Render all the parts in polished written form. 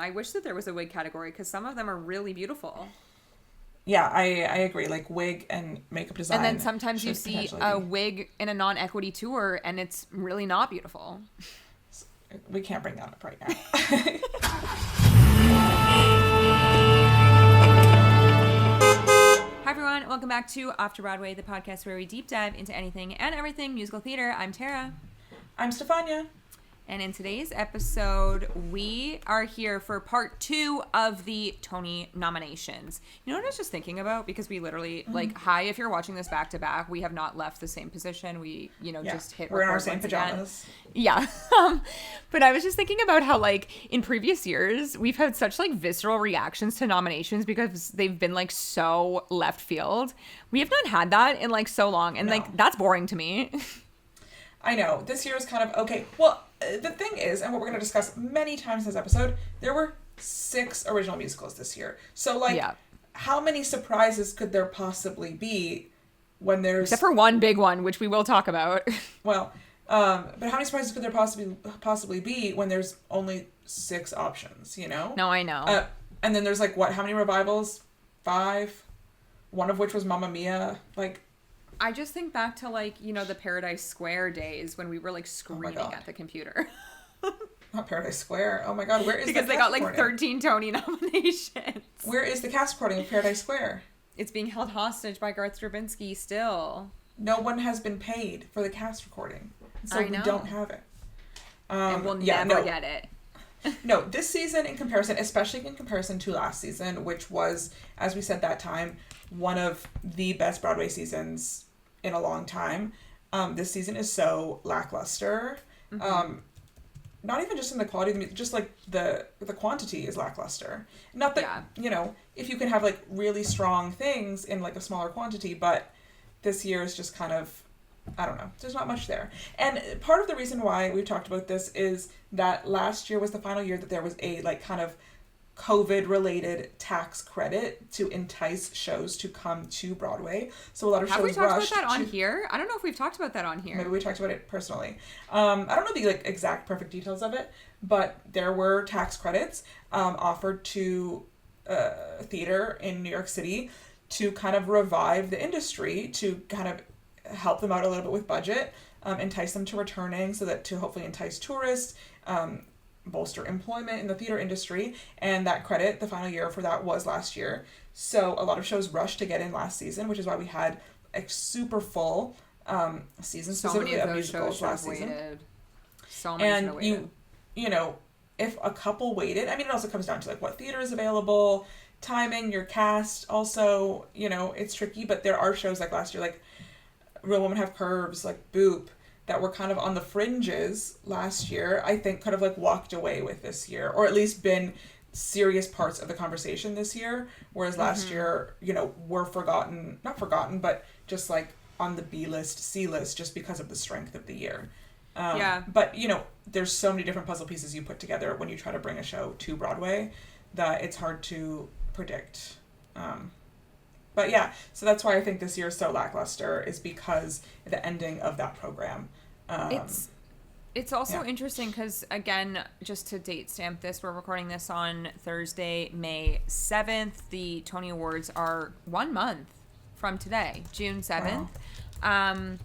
I wish that there was a wig category because some of them are really beautiful. Yeah, I agree. Like wig and makeup design. And then sometimes you see a wig in a non-equity tour and it's really not beautiful. We can't bring that up right now. Hi everyone, welcome back to Off to Broadway, the podcast where we deep dive into anything and everything musical theater. I'm Tara. I'm Stefania. And in today's episode, we are here for part 2 of the Tony nominations. You know what I was just thinking about? Because we literally, if you're watching this back to back, we have not left the same position. We, just hit record. We're in our same pajamas. Again. Yeah. But I was just thinking about how, in previous years, we've had such, visceral reactions to nominations because they've been, so left field. We have not had that in, so long. And, that's boring to me. I know. This year is kind of, okay. Well, the thing is, and what we're going to discuss many times in this episode, there were 6 original musicals this year. So, how many surprises could there possibly be when there's... Except for one big one, which we will talk about. Well, but how many surprises could there possibly be when there's only 6 options, you know? No, I know. And then there's, how many revivals? 5? One of which was Mamma Mia. I just think back to, the Paradise Square days when we were, screaming at the computer. Not Paradise Square. Oh, my God. Where is because they got, 13 Tony nominations. Where is the cast recording of Paradise Square? It's being held hostage by Garth Drabinsky still. No one has been paid for the cast recording. So we don't have it. And we'll never get it. No, this season in comparison, especially in comparison to last season, which was, as we said that time, one of the best Broadway seasons in a long time. This season is so lackluster. Mm-hmm. Not even just in the quality of the music, just the quantity is lackluster. Not that, if you can have really strong things in a smaller quantity, but this year is just kind of, I don't know, there's not much there. And part of the reason why we've talked about this is that last year was the final year that there was a kind of COVID-related tax credit to entice shows to come to Broadway. So a lot of shows rushed. Have we talked about that on here? I don't know if we've talked about that on here. Maybe we talked about it personally. I don't know the exact perfect details of it, but there were tax credits offered to theater in New York City to kind of revive the industry, to kind of help them out a little bit with budget, entice them to returning, so that to hopefully entice tourists, bolster employment in the theater industry. And that credit, the final year for that was last year. So a lot of shows rushed to get in last season, which is why we had a super full season, specifically of musicals last season. So many and you know, if a couple waited, I mean, it also comes down to what theater is available, timing, your cast. Also, it's tricky, but there are shows like last year, Real Women Have Curves, Boop, that were kind of on the fringes last year, I think could have walked away with this year, or at least been serious parts of the conversation this year, whereas last year, were not forgotten, but just on the B list, C list, just because of the strength of the year. But, there's so many different puzzle pieces you put together when you try to bring a show to Broadway that it's hard to predict. But yeah, so that's why I think this year is so lackluster, is because the ending of that program. It's also interesting because, again, just to date stamp this, we're recording this on Thursday, May 7th. The Tony Awards are 1 month from today, June 7th. Wow.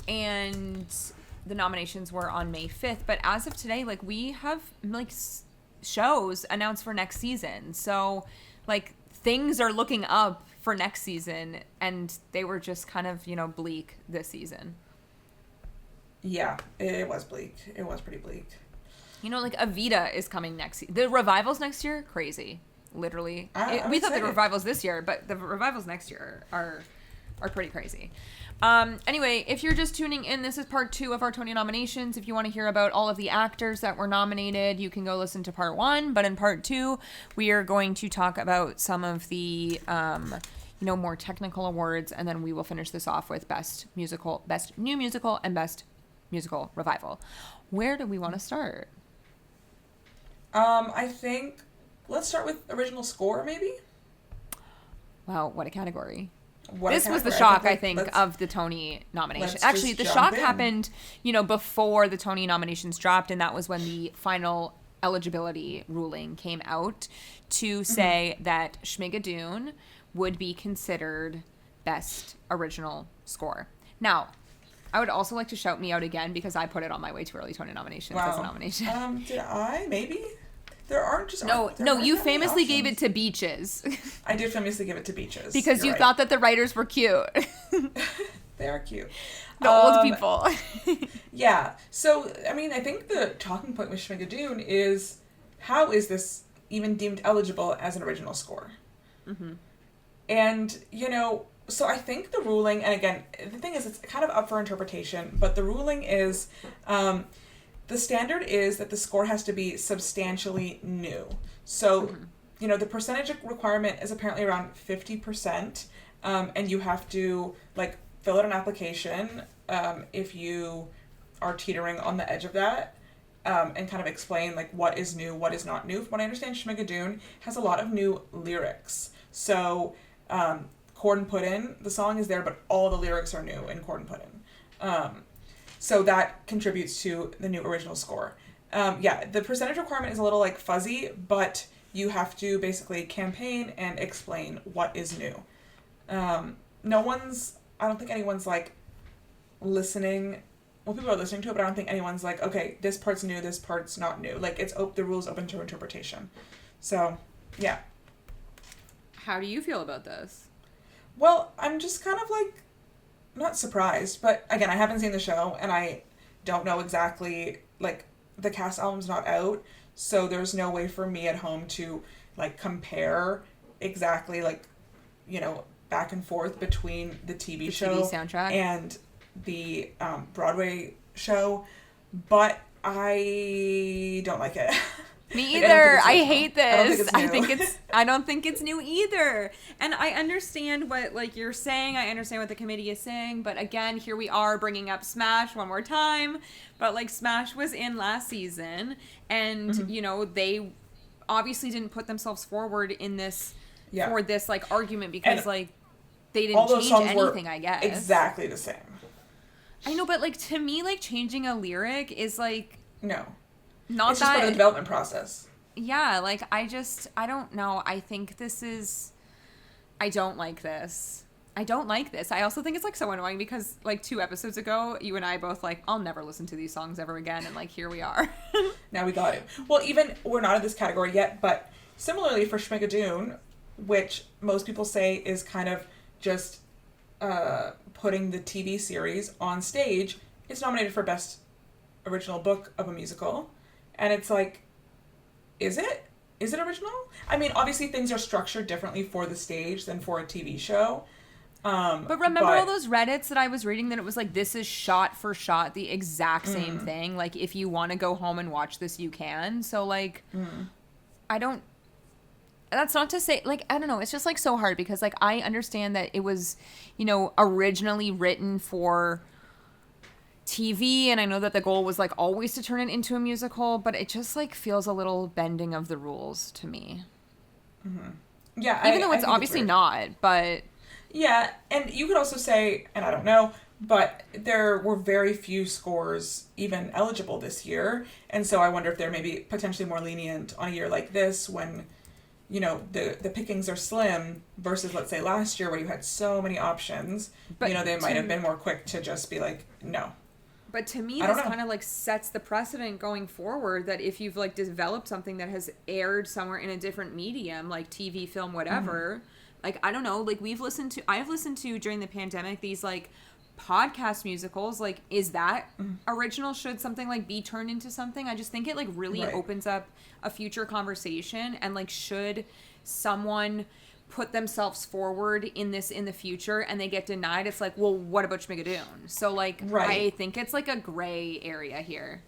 And the nominations were on May 5th. But as of today, we have, shows announced for next season. So, things are looking up for next season, and they were just kind of, bleak this season. Yeah, it was bleak. It was pretty bleak. Evita is coming next year. The revivals next year, crazy. Literally. We thought the revivals this year, but the revivals next year are pretty crazy. Anyway, if you're just tuning in, this is part 2 of our Tony nominations. If you want to hear about all of the actors that were nominated, you can go listen to part 1. But in part 2, we are going to talk about some of the, more technical awards. And then we will finish this off with Best Musical, Best New Musical, and Best Musical Revival. Where do we want to start? I think let's start with original score, maybe. Wow, what a category. This was the shock, I think, of the Tony nomination. Actually, the shock happened, before the Tony nominations dropped, and that was when the final eligibility ruling came out to say that Schmigadoon would be considered best original score. Now, I would also like to shout Me Out again because I put it on my Way Too Early Tony nominations as a nomination. Did I? Maybe? There aren't just... No, you famously gave it to Beaches. I did famously give it to Beaches. Because you thought that the writers were cute. They are cute. The old people. Yeah. So, I mean, I think the talking point with Schmigadoon is, how is this even deemed eligible as an original score? Mm-hmm. And, you know, so I think the ruling, and again, the thing is, it's kind of up for interpretation, but the ruling is, the standard is that the score has to be substantially new. So, you know, the percentage requirement is apparently around 50%, and you have to, like, fill out an application if you are teetering on the edge of that, and kind of explain, like, what is new, what is not new. From what I understand, Schmigadoon has a lot of new lyrics. So, Cord and Puddin', the song is there, but all the lyrics are new in Cord and Puddin'. So that contributes to the new original score. Yeah, the percentage requirement is a little, like, fuzzy, but you have to basically campaign and explain what is new. I don't think anyone's, like, listening. Well, people are listening to it, but I don't think anyone's like, okay, this part's new, this part's not new. Like, the rule's open to interpretation. So, yeah. How do you feel about this? Well, I'm just kind of, like, not surprised, but again, I haven't seen the show, and I don't know exactly, like, the cast album's not out, so there's no way for me at home to, like, compare exactly, like, you know, back and forth between the TV show soundtrack and the Broadway show, but I don't like it. Me either. I hate this. I don't think it's new either. And I understand what, like, you're saying. I understand what the committee is saying. But again, here we are bringing up Smash one more time. But, like, Smash was in last season. And, you know, they obviously didn't put themselves forward in this, for this, like, argument because, and like, they didn't change anything, I guess. Exactly the same. I know, but, like, to me, like, changing a lyric is, like... No. Not it's that... just part of the development process. Yeah, like, I don't know. I think this is... I don't like this. I also think it's, like, so annoying because, like, 2 episodes ago, you and I both, like, I'll never listen to these songs ever again, and, like, here we are. Now we got it. Well, even, we're not in this category yet, but similarly for Schmigadoon, which most people say is kind of just putting the TV series on stage, it's nominated for Best Original Book of a Musical. And it's like, is it? Is it original? I mean, obviously things are structured differently for the stage than for a TV show. But remember all those Reddits that I was reading that it was like, this is shot for shot the exact same thing. Like, if you want to go home and watch this, you can. So, like, that's not to say, like, I don't know. It's just, like, so hard because, like, I understand that it was, you know, originally written for TV, and I know that the goal was, like, always to turn it into a musical, but it just, like, feels a little bending of the rules to me. Yeah, even though it's obviously not, but... Yeah, and you could also say, and I don't know, but there were very few scores even eligible this year, and so I wonder if they're maybe potentially more lenient on a year like this when, you know, the pickings are slim versus, let's say, last year where you had so many options. But you know, they might have been more quick to just be like, no. But to me, this kind of, like, sets the precedent going forward that if you've, like, developed something that has aired somewhere in a different medium, like TV, film, whatever... Like, I don't know, like, I've listened to, during the pandemic, these, like, podcast musicals. Like, is that original? Should something, like, be turned into something? I just think it, like, really opens up a future conversation. And, like, should someone put themselves forward in this in the future and they get denied, it's like, well, what about Schmigadoon? So, like, I think it's, like, a gray area here.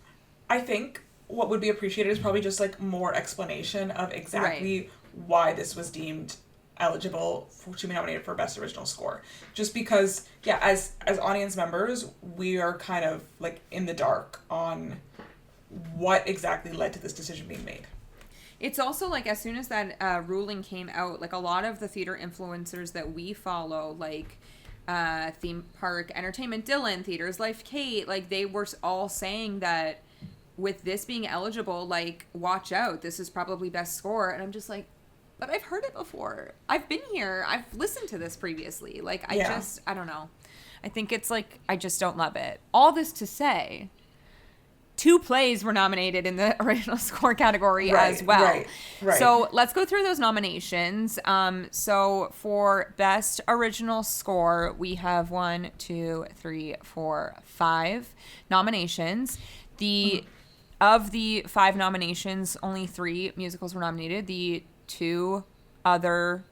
I think what would be appreciated is probably just, like, more explanation of exactly why this was deemed eligible to be nominated for Best Original Score. Just because, as audience members, we are kind of, like, in the dark on what exactly led to this decision being made. It's also, like, as soon as that ruling came out, like, a lot of the theater influencers that we follow, like, Theme Park Entertainment Dylan, Theater's Life Kate, like, they were all saying that with this being eligible, like, watch out. This is probably best score. And I'm just like, but I've heard it before. I've been here. I've listened to this previously. Like, I don't know. I think it's like, I just don't love it. All this to say, 2 plays were nominated in the original score category as well. Right. So let's go through those nominations. So for best original score, we have 5 nominations. Of the 5 nominations, only 3 musicals were nominated. The 2 other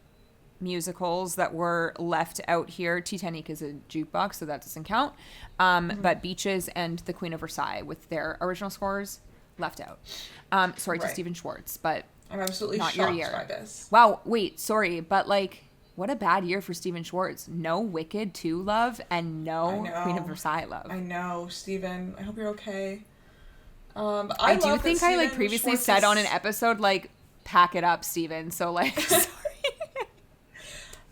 musicals that were left out here, Titanic is a jukebox, so that doesn't count. But Beaches and The Queen of Versailles, with their original scores, left out. Sorry to Stephen Schwartz, but I'm absolutely not shocked your year. by this. Wow, wait, sorry, but like, what a bad year for Stephen Schwartz. No Wicked 2 love and no Queen of Versailles love. I know, Stephen. I hope you're okay. I do think I like previously said on an episode, like, pack it up, Stephen. So like, sorry.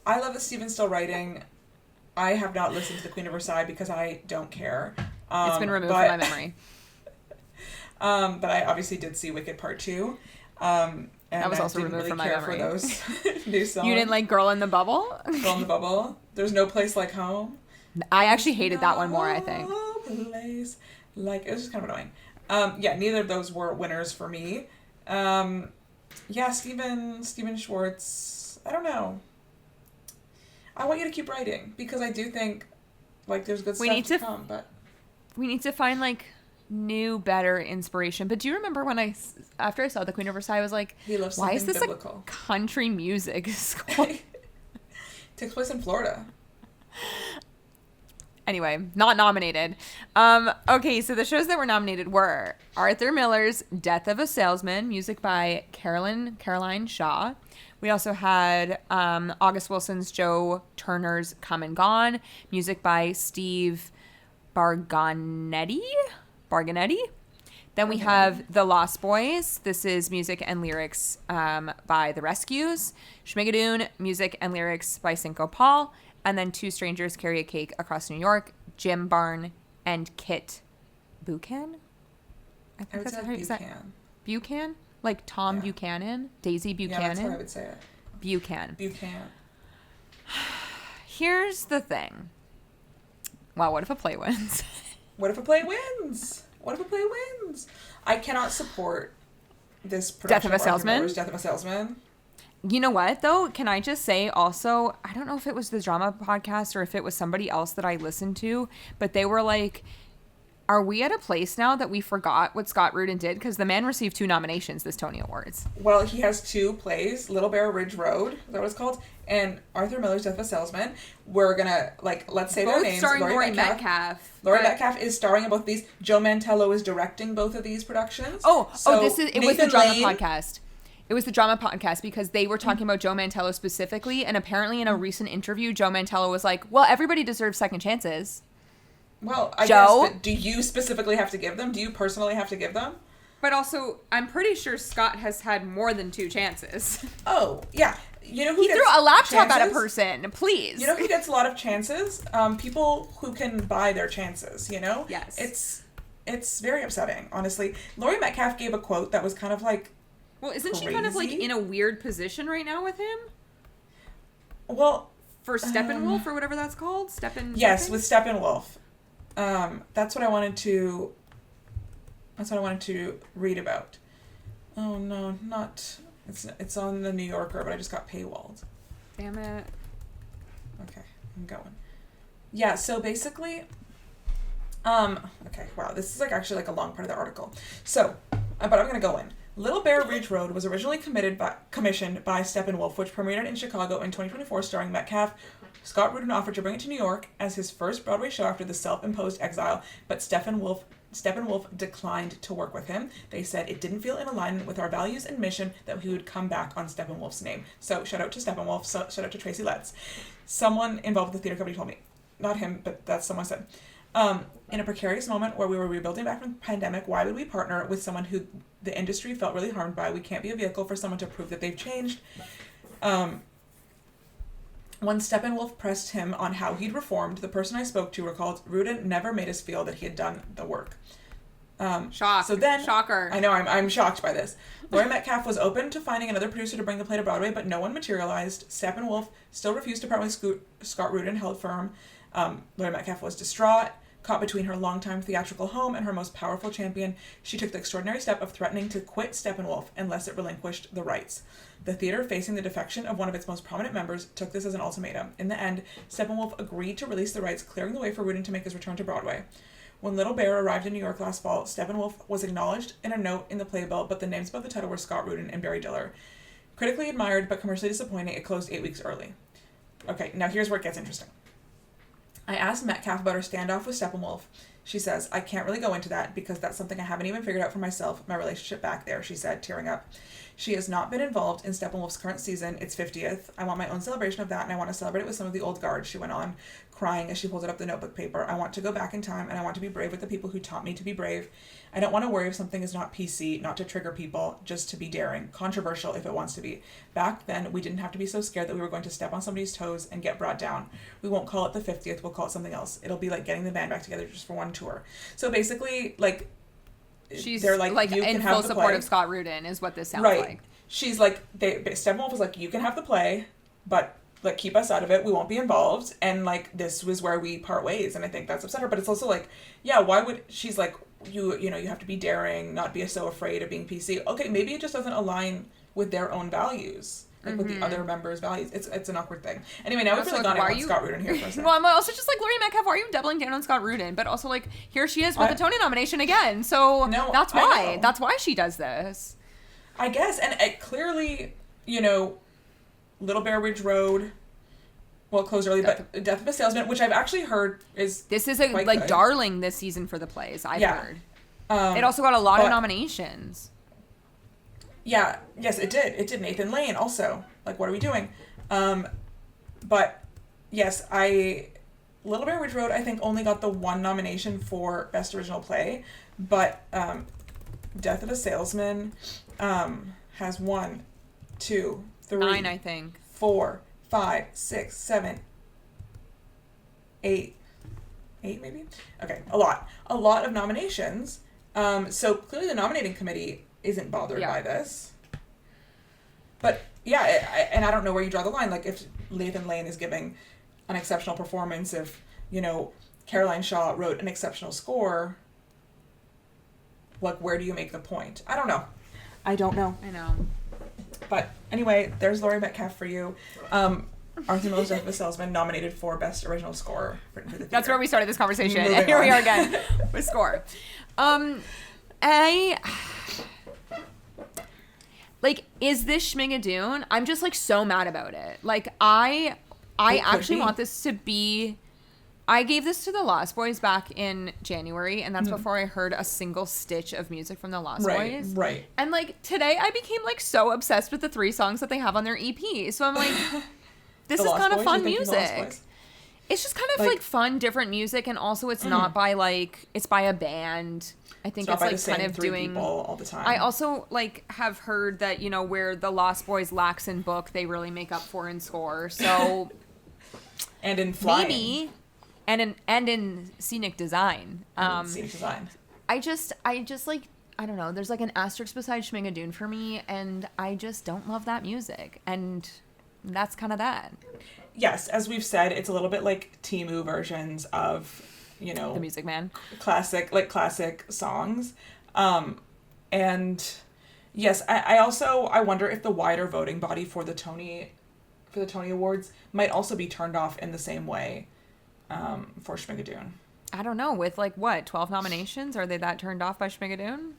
I love that Stephen's still writing. I have not listened to The Queen of Versailles because I don't care. It's been removed from my memory. But I obviously did see Wicked Part 2. And that was also removed from my memory. For those new songs. You didn't like Girl in the Bubble? Girl in the Bubble. There's No Place Like Home. I actually hated that one more, I think. Place like, it was just kind of annoying. Neither of those were winners for me. Stephen Schwartz, I don't know. I want you to keep writing because I do think like there's good stuff to come, but we need to find like new, better inspiration. But do you remember when after I saw The Queen of Versailles, I was like, why is this biblical? A country music score? Takes place in Florida. Anyway, not nominated. Okay, so the shows that were nominated were Arthur Miller's Death of a Salesman, music by Caroline Shaw. We also had August Wilson's Joe Turner's Come and Gone, music by Steve Barganetti. Then we have The Lost Boys. This is music and lyrics by The Rescues. Schmigadoon, music and lyrics by Cinco Paul. And then Two Strangers Carry a Cake Across New York, Jim Barn and Kit Buchan. I think that's how you say it. Buchan? Like Tom Buchanan? Daisy Buchanan? Yeah, that's how I would say it. Buchan. Here's the thing. Wow, what if a play wins? What if a play wins? I cannot support this production Death of a Salesman. You know what, though? Can I just say also, I don't know if it was the drama podcast or if it was somebody else that I listened to, but they were like, are we at a place now that we forgot what Scott Rudin did? Because the man received 2 nominations this Tony Awards. Well, he has 2 plays, Little Bear Ridge Road, is that what it's called? And Arthur Miller's Death of a Salesman. We're gonna, like, let's say their names. Starring Laurie Metcalf. Laurie Metcalf is starring in both of these. Joe Mantello is directing both of these productions. It was the drama podcast. It was the drama podcast because they were talking about Joe Mantello specifically, and apparently in a recent interview, Joe Mantello was like, well, everybody deserves second chances. Well, I guess, but do you specifically have to give them? Do you personally have to give them? But also, I'm pretty sure Scott has had more than 2 chances. Oh, yeah. You know who he threw a laptop at a person, please. You know who gets a lot of chances? People who can buy their chances, you know? Yes. It's very upsetting, honestly. Laurie Metcalf gave a quote that was kind of like, well, isn't she kind of like in a weird position right now with him? Well, for Steppenwolf or whatever that's called? Yes, with Steppenwolf. That's what I wanted to read about. Oh no, it's on the New Yorker, but I just got paywalled. Damn it. Okay, I'm going. Yeah, so basically okay, wow, this is like actually like a long part of the article. So, but I'm going to go in. Little Bear Ridge Road was originally commissioned by Steppenwolf, which premiered in Chicago in 2024, starring Metcalf. Scott Rudin offered to bring it to New York as his first Broadway show after the self-imposed exile, but Steppenwolf declined to work with him. They said it didn't feel in alignment with our values and mission that he would come back on Steppenwolf's name. So shout out to Steppenwolf, shout out to Tracy Letts. Someone involved with the theater company told me. Not him, but that's someone said. In a precarious moment where we were rebuilding back from the pandemic, why would we partner with someone who the industry felt really harmed by? We can't be a vehicle for someone to prove that they've changed. When Steppenwolf pressed him on how he'd reformed, the person I spoke to recalled Rudin never made us feel that he had done the work. Shock. So then, Shocker. I know, I'm shocked by this. Laurie Metcalf was open to finding another producer to bring the play to Broadway, but no one materialized. Steppenwolf still refused to part with Scott Rudin, held firm. Laurie Metcalf was distraught. Caught between her longtime theatrical home and her most powerful champion, she took the extraordinary step of threatening to quit Steppenwolf unless it relinquished the rights. The theater, facing the defection of one of its most prominent members, took this as an ultimatum. In the end, Steppenwolf agreed to release the rights, clearing the way for Rudin to make his return to Broadway. When Little Bear arrived in New York last fall, Steppenwolf was acknowledged in a note in the playbill, but the names above the title were Scott Rudin and Barry Diller. Critically admired, but commercially disappointing, it closed 8 weeks early. Okay, now here's where it gets interesting. I asked Metcalf about her standoff with Steppenwolf. She says, I can't really go into that because that's something I haven't even figured out for myself, my relationship back there, she said, tearing up. She has not been involved in Steppenwolf's current season, its 50th. I want my own celebration of that, and I want to celebrate it with some of the old guard, she went on, crying as she folded up the notebook paper. I want to go back in time, and I want to be brave with the people who taught me to be brave. I don't want to worry if something is not PC, not to trigger people, just to be daring, controversial if it wants to be. Back then, we didn't have to be so scared that we were going to step on somebody's toes and get brought down. We won't call it the 50th, we'll call it something else. It'll be like getting the band back together just for one tour. So basically, like, they're like you in can have full the support play. of Scott Rudin is what this sounds Right. like. She's like, Steppenwolf was like, you can have the play, but like keep us out of it. We won't be involved. And like this was where we part ways. And I think that's upset her. But it's also like, yeah, why would she's like you know you have to be daring, not be so afraid of being PC. Okay, maybe it just doesn't align with their own values. Like with the other members' values. It's an awkward thing. Anyway, now we've really gone on Scott Rudin here for a second. Well, I'm also just like, Laurie Metcalf, why are you doubling down on Scott Rudin? But also like, here she is with a Tony nomination again. So that's why. That's why she does this. I guess. And it clearly, you know, Little Bear Ridge Road, well, closed early, but Death of a Salesman, which I've actually heard is This is a like good. darling this season for the plays, I've heard. It also got a lot of nominations. Yeah, yes, it did. It did. Nathan Lane also. Like, what are we doing? But yes, Little Bear Ridge Road, I think, only got the one nomination for Best Original Play, but Death of a Salesman has 1, 2, 3, 9, I think. 4, 5, 6, 7, 8 maybe? Okay, a lot of nominations. So clearly the nominating committee isn't bothered by this. But yeah, and I don't know where you draw the line. Like if Nathan Lane is giving an exceptional performance, if, you know, Caroline Shaw wrote an exceptional score, like where do you make the point? I don't know. I know. But anyway, there's Laurie Metcalf for you. Arthur Miller's Death of a Salesman nominated for Best Original Score written for the theater. That's where we started this conversation. And here we are again with score. Like, is this Schmigadoon? I'm just like so mad about it. Like I actually want this to be. I gave this to the Lost Boys back in January, and that's before I heard a single stitch of music from the Lost Boys. Right. And like today, I became like so obsessed with the 3 songs that they have on their EP. So I'm like, this is kind of fun music. It's just kind of like fun, different music, and also it's not by like it's by a band. I think it's like kind of doing all the time. I also like have heard that, you know, where the Lost Boys lacks in book, they really make up for in score. So and in flying. Maybe. And in scenic design. Scenic design. I just like, I don't know, there's like an asterisk beside Schmigadoon for me, and I just don't love that music. And that's kind of that. Yes, as we've said, it's a little bit like Temu versions of, you know, The Music Man. Classic songs. And yes, I wonder if the wider voting body for the Tony Awards might also be turned off in the same way for Schmigadoon. I don't know, with like what, 12 nominations? Are they that turned off by Schmigadoon?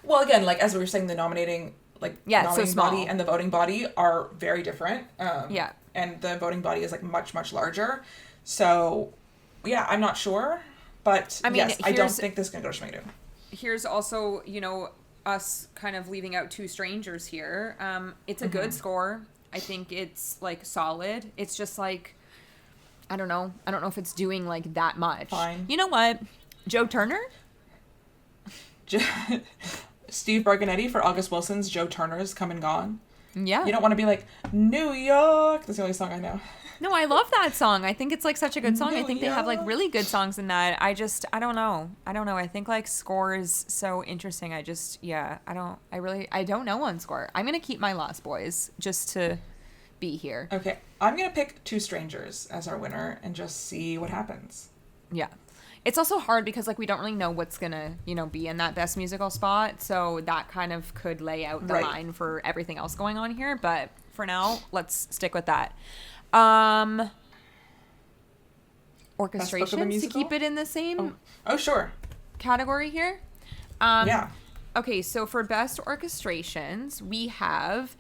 Well, again, like as we were saying, the nominating so body and the voting body are very different. Yeah. And the voting body is like much, much larger. So yeah, I'm not sure. But I mean, yes, I don't think this is going to go to Schmigadoon. Here's also, you know, us kind of leaving out 2 strangers here. It's a good score. I think it's like solid. It's just like, I don't know if it's doing like that much. Fine. You know what? Joe Turner? Steve Barganetti for August Wilson's Joe Turner's Come and Gone. Yeah. You don't want to be like, New York. That's the only song I know. No, I love that song. I think it's like such a good song. I think they have like York. really good songs in that. I don't know. I think like score is so interesting. I don't know one score. I'm going to keep my Lost Boys just to be here. Okay. I'm going to pick Two Strangers as our winner and just see what happens. Yeah. It's also hard because like we don't really know what's going to, be in that best musical spot. So that kind of could lay out the line for everything else going on here. But for now, let's stick with that. Orchestrations to keep it in the same sure category here. Yeah. Okay, so for best orchestrations, we have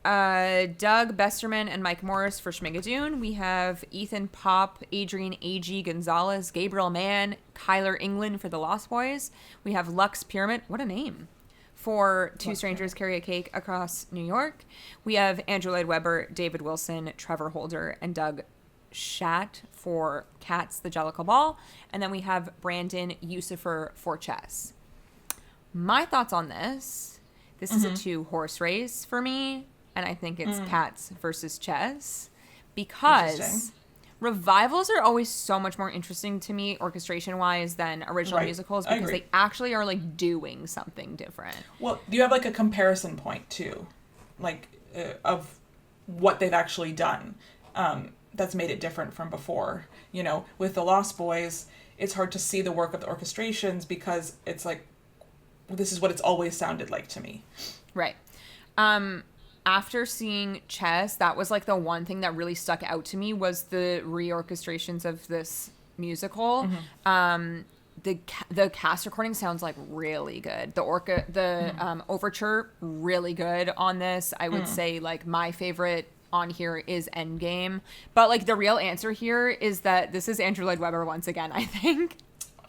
Doug Besterman and Mike Morris for Schmigadoon. We have Ethan Pop, Adrian A.G. Gonzalez, Gabriel Mann, Kyler England for The Lost Boys. We have Lux Pyramid. What a name. For Two Strangers Carry a Cake Across New York. We have Andrew Lloyd Webber, David Wilson, Trevor Holder, and Doug Schatt for Cats, the Jellicle Ball. And then we have Brandon Yusufer for Chess. My thoughts on this is a 2-horse race for me. And I think it's Cats versus Chess. Because revivals are always so much more interesting to me orchestration-wise than original musicals because they actually are like doing something different. Well, you have like a comparison point too, like of what they've actually done that's made it different from before. With The Lost Boys, it's hard to see the work of the orchestrations because it's like, this is what it's always sounded like to me. Right. After seeing Chess, that was like the one thing that really stuck out to me was the reorchestrations of this musical. The cast recording sounds like really good. The overture really good on this. I would say like my favorite on here is Endgame, but like the real answer here is that this is Andrew Lloyd Webber once again. I think.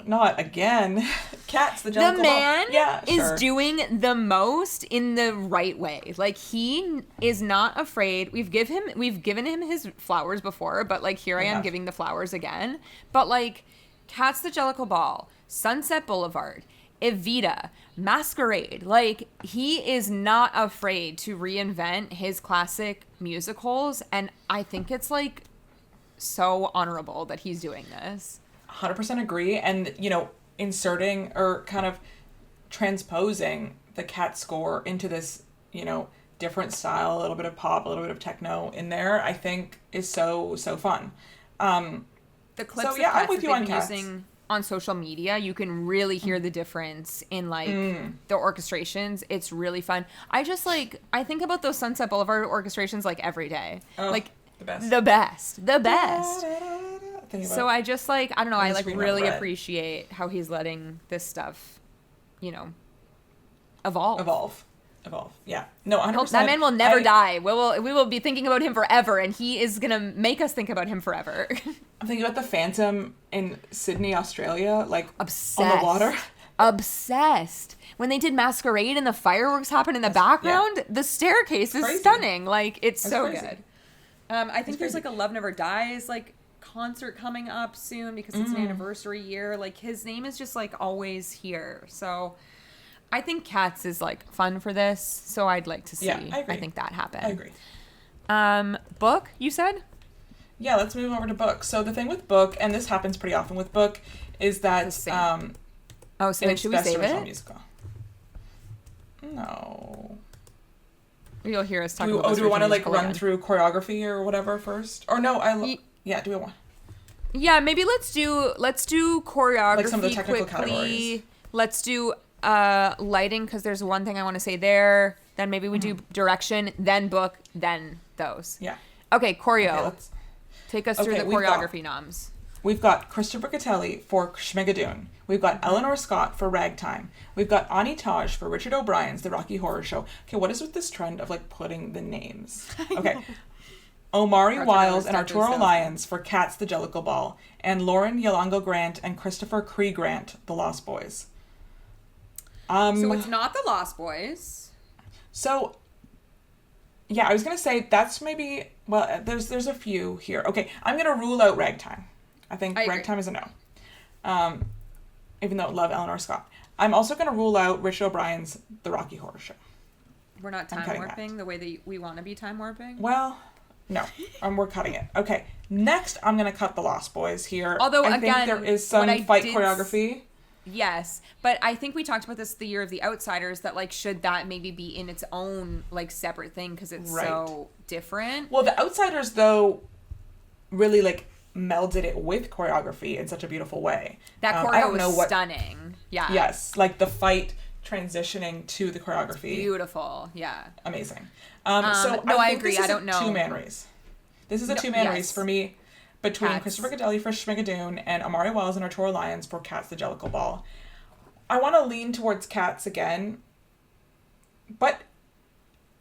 Not again. Cats, the Jellicle Ball. The man is doing the most in the right way. Like, he is not afraid. We've given him his flowers before, but like here I am giving the flowers again. But like Cats, the Jellicle Ball, Sunset Boulevard, Evita, Masquerade. Like, he is not afraid to reinvent his classic musicals, and I think it's like so honorable that he's doing this. 100% agree. And, inserting or kind of transposing the Cat score into this, different style, a little bit of pop, a little bit of techno in there, I think is so fun. The clips I'm with you on Cats. Using on social media, you can really hear the difference in like the orchestrations. It's really fun. I think about those Sunset Boulevard orchestrations like every day. Like the best. So I just like, I don't know, I like really appreciate how he's letting this stuff, evolve. Yeah. No, 100%. That man will never die. We will be thinking about him forever, and he is going to make us think about him forever. I'm thinking about the Phantom in Sydney, Australia, like obsessed. On the water. Obsessed. When they did Masquerade and the fireworks happen in the background, the staircase is stunning. Like, it's so good. I think there's like a Love Never Dies, like, concert coming up soon because it's an anniversary year. Like, his name is just like always here. So I think Cats is like fun for this. So I'd like to see. Yeah, I agree. I think that happen. I agree. Book, you said? Yeah, let's move over to Book. So the thing with Book, and this happens pretty often with Book, is that so then should we save it? Musical. No. You'll hear us talk about. Do we want to like run through choreography or whatever first? Or no, do we want? Yeah, maybe let's do choreography like some of the technical quickly. Categories. Let's do lighting because there's one thing I want to say there. Then maybe we do direction, then book, then those. Yeah. Okay, choreo. Okay, take us through the choreography noms. We've got Christopher Catelli for Schmigadoon. We've got Eleanor Scott for Ragtime. We've got Ani Taj for Richard O'Brien's The Rocky Horror Show. Okay, what is with this trend of like putting the names? Okay. Omari Wiles and Arturo Lyons for Cats, the Jellicle Ball. And Lauren Yolongo Grant and Christopher Cree Grant, The Lost Boys. So it's not The Lost Boys. So, yeah, I was going to say that's maybe, well, there's a few here. Okay, I'm going to rule out Ragtime. I think Ragtime is a no. Even though I love Eleanor Scott. I'm also going to rule out Richard O'Brien's The Rocky Horror Show. We're not time warping the way that we want to be time warping. Well, no, we're cutting it. Okay, next I'm gonna cut the Lost Boys here. Although I again, think there is some fight choreography. Yes, but I think we talked about this the Year of the Outsiders, that like should that maybe be in its own like separate thing because it's so different. Well, the Outsiders though really like melded it with choreography in such a beautiful way. That choreo was stunning. Yeah. Yes, like the fight transitioning to the choreography. Beautiful. Yeah. Amazing. I agree. I don't know. Two-man race. This is a two-man race for me between Cats. Christopher Cadelli for Schmigadoon and Amari Wells and Arturo Lyons for Cats the Jellicle Ball. I want to lean towards Cats again, but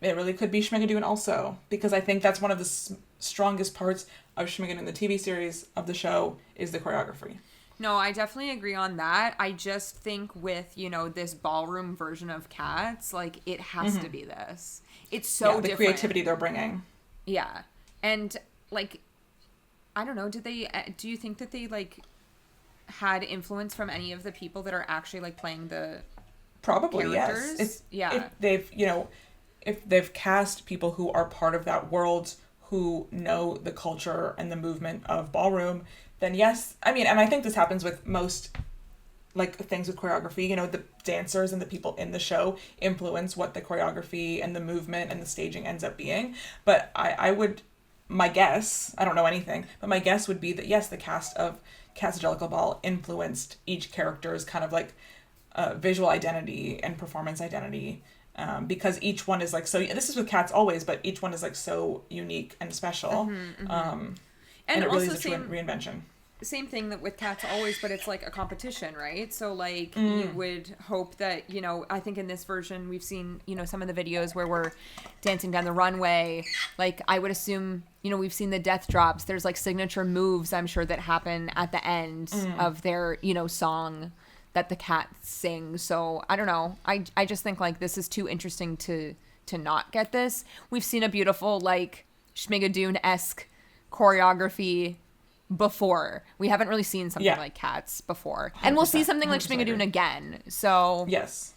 it really could be Schmigadoon also, because I think that's one of the strongest parts of Schmigadoon, the TV series of the show, is the choreography. No, I definitely agree on that. I just think with, this ballroom version of Cats, like, it has to be this. It's so different. The creativity they're bringing. Yeah. And, like, I don't know, do you think that they, like, had influence from any of the people that are actually, like, playing the Probably, characters? Yes. If they've cast people who are part of that world, who know the culture and the movement of ballroom, then yes. I mean, and I think this happens with most, like, things with choreography. The dancers and the people in the show influence what the choreography and the movement and the staging ends up being. But my guess, I don't know anything, but my guess would be that, yes, the cast of Cats Jellicle Ball influenced each character's kind of, like, visual identity and performance identity. Because each one is, like, so... This is with Cats always, but each one is, like, so unique and special. And it really is a true reinvention. Same thing that with Cats always, but it's like a competition, right? So like you would hope that, I think in this version we've seen, some of the videos where we're dancing down the runway. Like I would assume, we've seen the death drops. There's like signature moves, I'm sure, that happen at the end of their, song that the cats sing. So I don't know. I just think like this is too interesting to not get this. We've seen a beautiful like Schmigadoon-esque choreography before. We haven't really seen something like Cats before. And we'll see something like Schmigadoon again. So yes.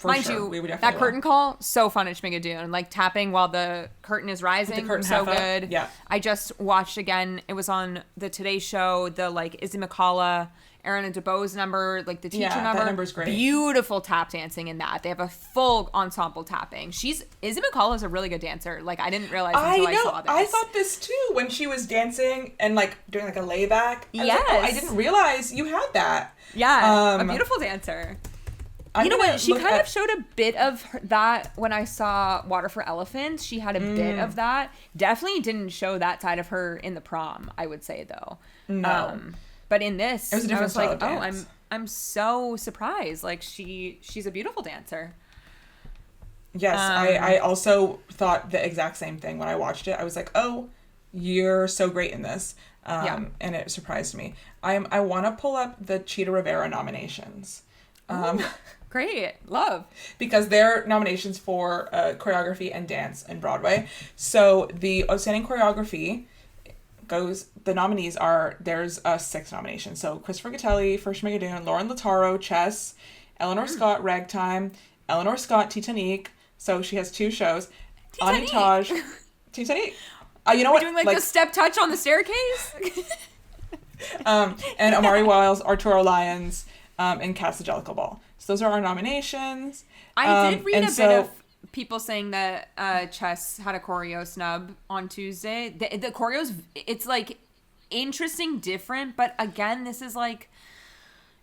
Mind you, that curtain call, so fun at Schmigadoon. Like tapping while the curtain is rising, so good. Yeah. I just watched again, it was on the Today Show, the like Izzy McCalla, Aaron DeBose number, like the teacher number. That number's great. Beautiful tap dancing in that. They have a full ensemble tapping. Izzy McCalla is a really good dancer. Like I didn't realize until I saw this. I thought this too when she was dancing and like doing like a layback. Yes. I didn't realize you had that. Yeah, a beautiful dancer. You know what? She kind of showed a bit of that when I saw Water for Elephants. She had a bit of that. Definitely didn't show that side of her in the prom, I would say, though. No. But in this, it was a different style of dance. I'm so surprised. Like she's a beautiful dancer. Yes, I also thought the exact same thing when I watched it. I was like, oh, you're so great in this. And it surprised me. I want to pull up the Cheetah Rivera nominations. Great. Love. Because they're nominations for choreography and dance in Broadway. So the outstanding choreography the nominees are, there's 6 nominations. So Christopher Cadelli for Schmigadoon, Lauren Lataro, Chess, Eleanor Scott, Ragtime, Eleanor Scott, Titanic. So she has 2 shows. Ani Taj, Titanic. You know what? Doing like the step touch on the staircase? And Amari Wells, Arturo Lyons, and Cats the Jellicle Ball. So those are our nominations. I did read a bit of people saying that Chess had a choreo snub on Tuesday. The choreos, it's like interesting, different, but again, this is like,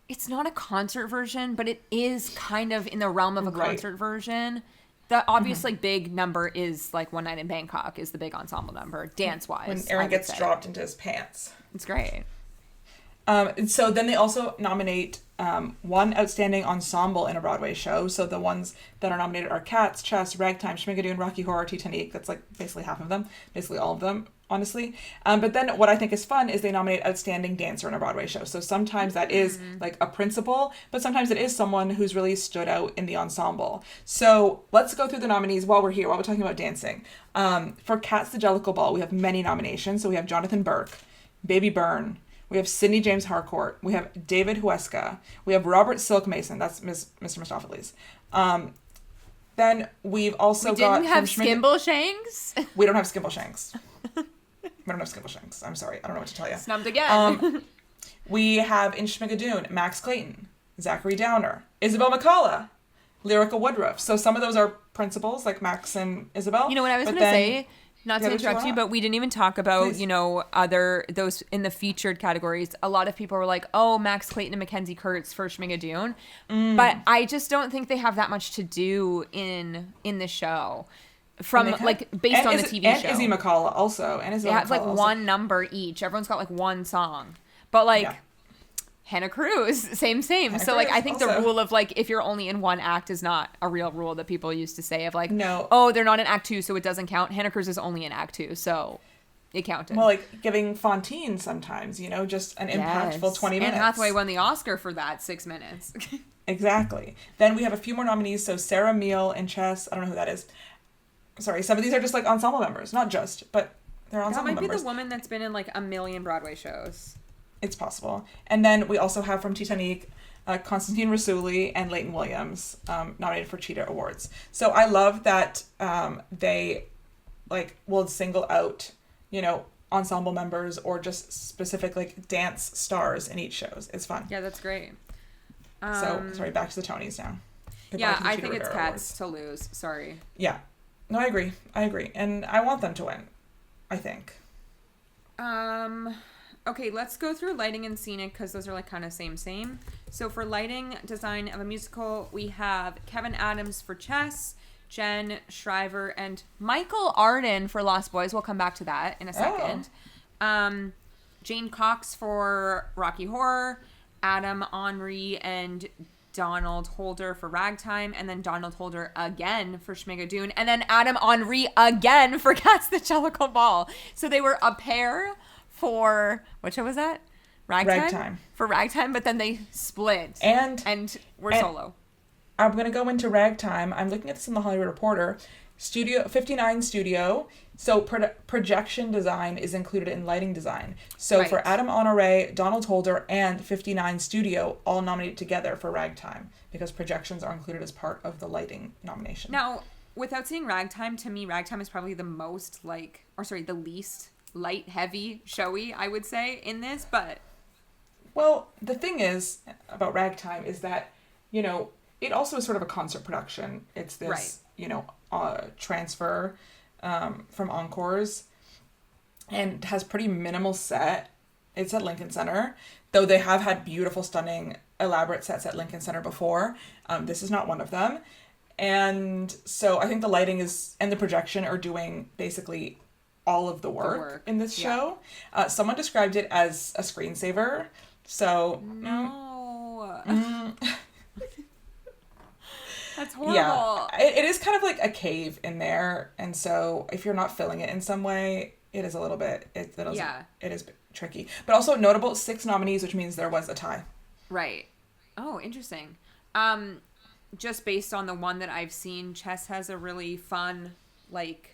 it's not a concert version, but it is kind of in the realm of a concert version. The obvious like big number is like One Night in Bangkok is the big ensemble number, dance-wise. When Aaron gets dropped into his pants. It's great. And so then they also nominate one outstanding ensemble in a Broadway show. So the ones that are nominated are Cats, Chess, Ragtime, Schmigadoon, Rocky Horror, Titanic. That's like basically half of them, basically all of them, honestly. But then what I think is fun is they nominate outstanding dancer in a Broadway show. So sometimes that is like a principal, but sometimes it is someone who's really stood out in the ensemble. So let's go through the nominees while we're talking about dancing. For Cats the Jellicle Ball, we have many nominations. So we have Jonathan Burke, Baby Byrne, we have Sidney James Harcourt. We have David Huesca. We have Robert Silk Mason. That's Mr. Mistopheles. Then we've also we got... didn't have Skimbleshanks? We don't have Skimbleshanks. We don't have Skimbleshanks. I'm sorry. I don't know what to tell you. Snubbed again. We have in Schmigadoon, Max Clayton, Zachary Downer, Isabel McCullough, Lyrica Woodruff. So some of those are principals, like Max and Isabel. You know what I was going to say? Not to interrupt you, up. but we didn't even talk about, Please. you know, those in the featured categories. A lot of people were like, oh, Max Clayton and Mackenzie Kurtz for Schmigadoon. But I just don't think they have that much to do in the show. From, like, based on the TV show. And Izzy McCullough also. And Isabel they have, like, McCullough one number each. Everyone's got, like, one song. But, like... Yeah. Hannah Cruz, same. Hannah so, like, Cruz I think also. the rule of, like, if you're only in one act is not a real rule that people used to say of, like, no. Oh, they're not in act 2, so it doesn't count. Hannah Cruz is only in act 2, so it counted. Well, like, giving Fontaine sometimes, you know, just an impactful 20 minutes. Anne Hathaway won the Oscar for that 6 minutes. Exactly. Then we have a few more nominees. So Sarah Meal in chess. I don't know who that is. Sorry, some of these are just, like, ensemble members. Not just, but they're ensemble members. That might be the woman that's been in, like, a million Broadway shows. It's possible. And then we also have from Titanic, Constantine Rassouli and Leighton Williams nominated for Cheetah Awards. So I love that they like will single out, you know, ensemble members or just specific like dance stars in each shows. It's fun. Yeah, that's great. So sorry, back to the Tonys now. Goodbye yeah, to the I Cheetah think it's Rivera Cats Awards. to lose. Sorry. Yeah. No, I agree. And I want them to win, I think. Okay, let's go through lighting and scenic because those are like kind of same. So for lighting design of a musical, we have Kevin Adams for Chess, Jen Shriver, and Michael Arden for Lost Boys. We'll come back to that in a second. Jane Cox for Rocky Horror, Adam Henry and Donald Holder for Ragtime, and then Donald Holder again for Schmigadoon, and then Adam Henry again for Cats the Jellicle Ball. So they were a pair for, which show was that? Ragtime? For Ragtime, but then they split. And we're solo. I'm going to go into Ragtime. I'm looking at this in the Hollywood Reporter. 59 Studio. So projection design is included in lighting design. So for Adam Honore, Donald Holder, and 59 Studio, all nominated together for Ragtime because projections are included as part of the lighting nomination. Now, without seeing Ragtime, to me, Ragtime is probably the the least light, heavy, showy, I would say, in this, but... Well, the thing is about Ragtime is that, you know, it also is sort of a concert production. It's this, you know, transfer from Encores and has pretty minimal set. It's at Lincoln Center, though they have had beautiful, stunning, elaborate sets at Lincoln Center before. This is not one of them. And so I think the lighting and the projection are doing basically all of the work in this show. Someone described it as a screensaver. So no. That's horrible. Yeah, it is kind of like a cave in there, and so if you're not filling it in some way, it is a little bit. It is tricky, but also notable 6 nominees, which means there was a tie. Right. Oh, interesting. Just based on the one that I've seen, Chess has a really fun like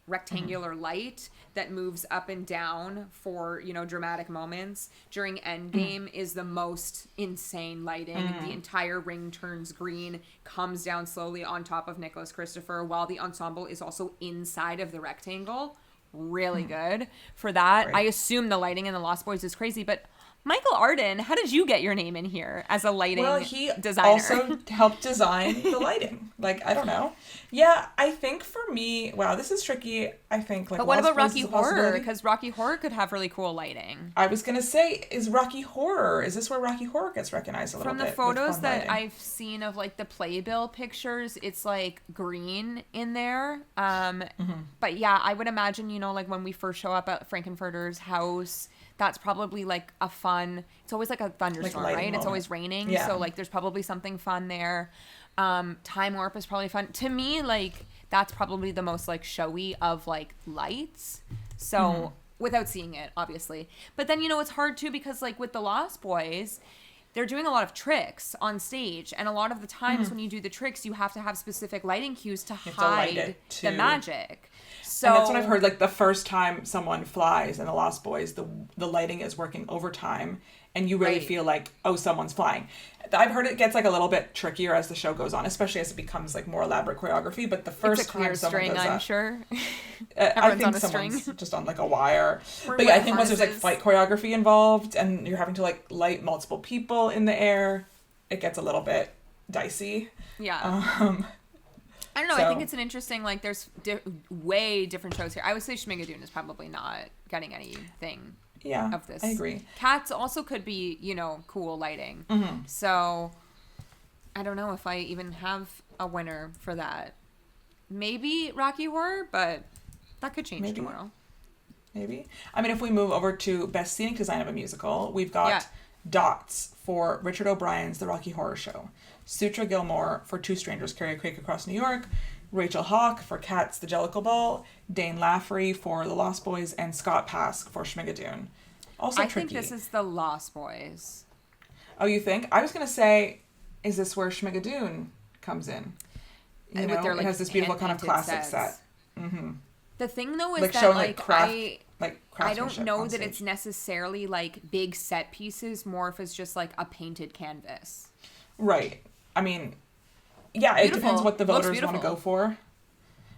rectangular light that moves up and down for, you know, dramatic moments. During Endgame is the most insane lighting. The entire ring turns green, comes down slowly on top of Nicholas Christopher, while the ensemble is also inside of the rectangle. Really good for that. Right. I assume the lighting in The Lost Boys is crazy, but Michael Arden, how did you get your name in here as a lighting designer? Well, he also helped design the lighting. Like, I don't know. Yeah, I think for me, wow, this is tricky. I think, like, but what about Rocky Horror? Because Rocky Horror could have really cool lighting. I was going to say, is Rocky Horror, is this where Rocky Horror gets recognized a little bit? From the photos that I've seen of, like, the playbill pictures, it's, like, green in there. But, yeah, I would imagine, you know, like, when we first show up at Frankenfurter's house, that's probably like a fun, it's always like a thunderstorm, like right? Moment. It's always raining. Yeah. So like there's probably something fun there. Time Warp is probably fun. To me, like that's probably the most like showy of like lights. So without seeing it, obviously. But then, you know, it's hard too because like with the Lost Boys, they're doing a lot of tricks on stage. And a lot of the times when you do the tricks, you have to have specific lighting cues to hide the magic. So and that's what I've heard. Like the first time someone flies in the Lost Boys, the lighting is working overtime, and you really feel like, oh, someone's flying. I've heard it gets like a little bit trickier as the show goes on, especially as it becomes like more elaborate choreography. But the first time someone does that, I'm sure. I think someone's just on like a wire. But yeah, I think once there's like flight choreography involved, and you're having to like light multiple people in the air, it gets a little bit dicey. Yeah. I don't know. I think it's an interesting, like, there's way different shows here. I would say Schmigadoon is probably not getting anything of this. I agree. Cats also could be, you know, cool lighting. Mm-hmm. So, I don't know if I even have a winner for that. Maybe Rocky Horror, but that could change tomorrow. Maybe. I mean, if we move over to Best Scenic Design of a Musical, we've got Dots for Richard O'Brien's The Rocky Horror Show, Sutra Gilmore for Two Strangers Carry a Quake Across New York, Rachel Hawk for Cats, The Jellicle Ball, Dane Laffery for The Lost Boys, and Scott Pask for Schmigadoon. Also tricky. I think this is The Lost Boys. Oh, you think? I was going to say, is this where Schmigadoon comes in? You know, it has this beautiful kind of classic set. Mm-hmm. The thing, though, is like that, showing, like, I don't know that it's necessarily, like, big set pieces, more if it's just, like, a painted canvas. Right. I mean, yeah, it depends what the voters want to go for.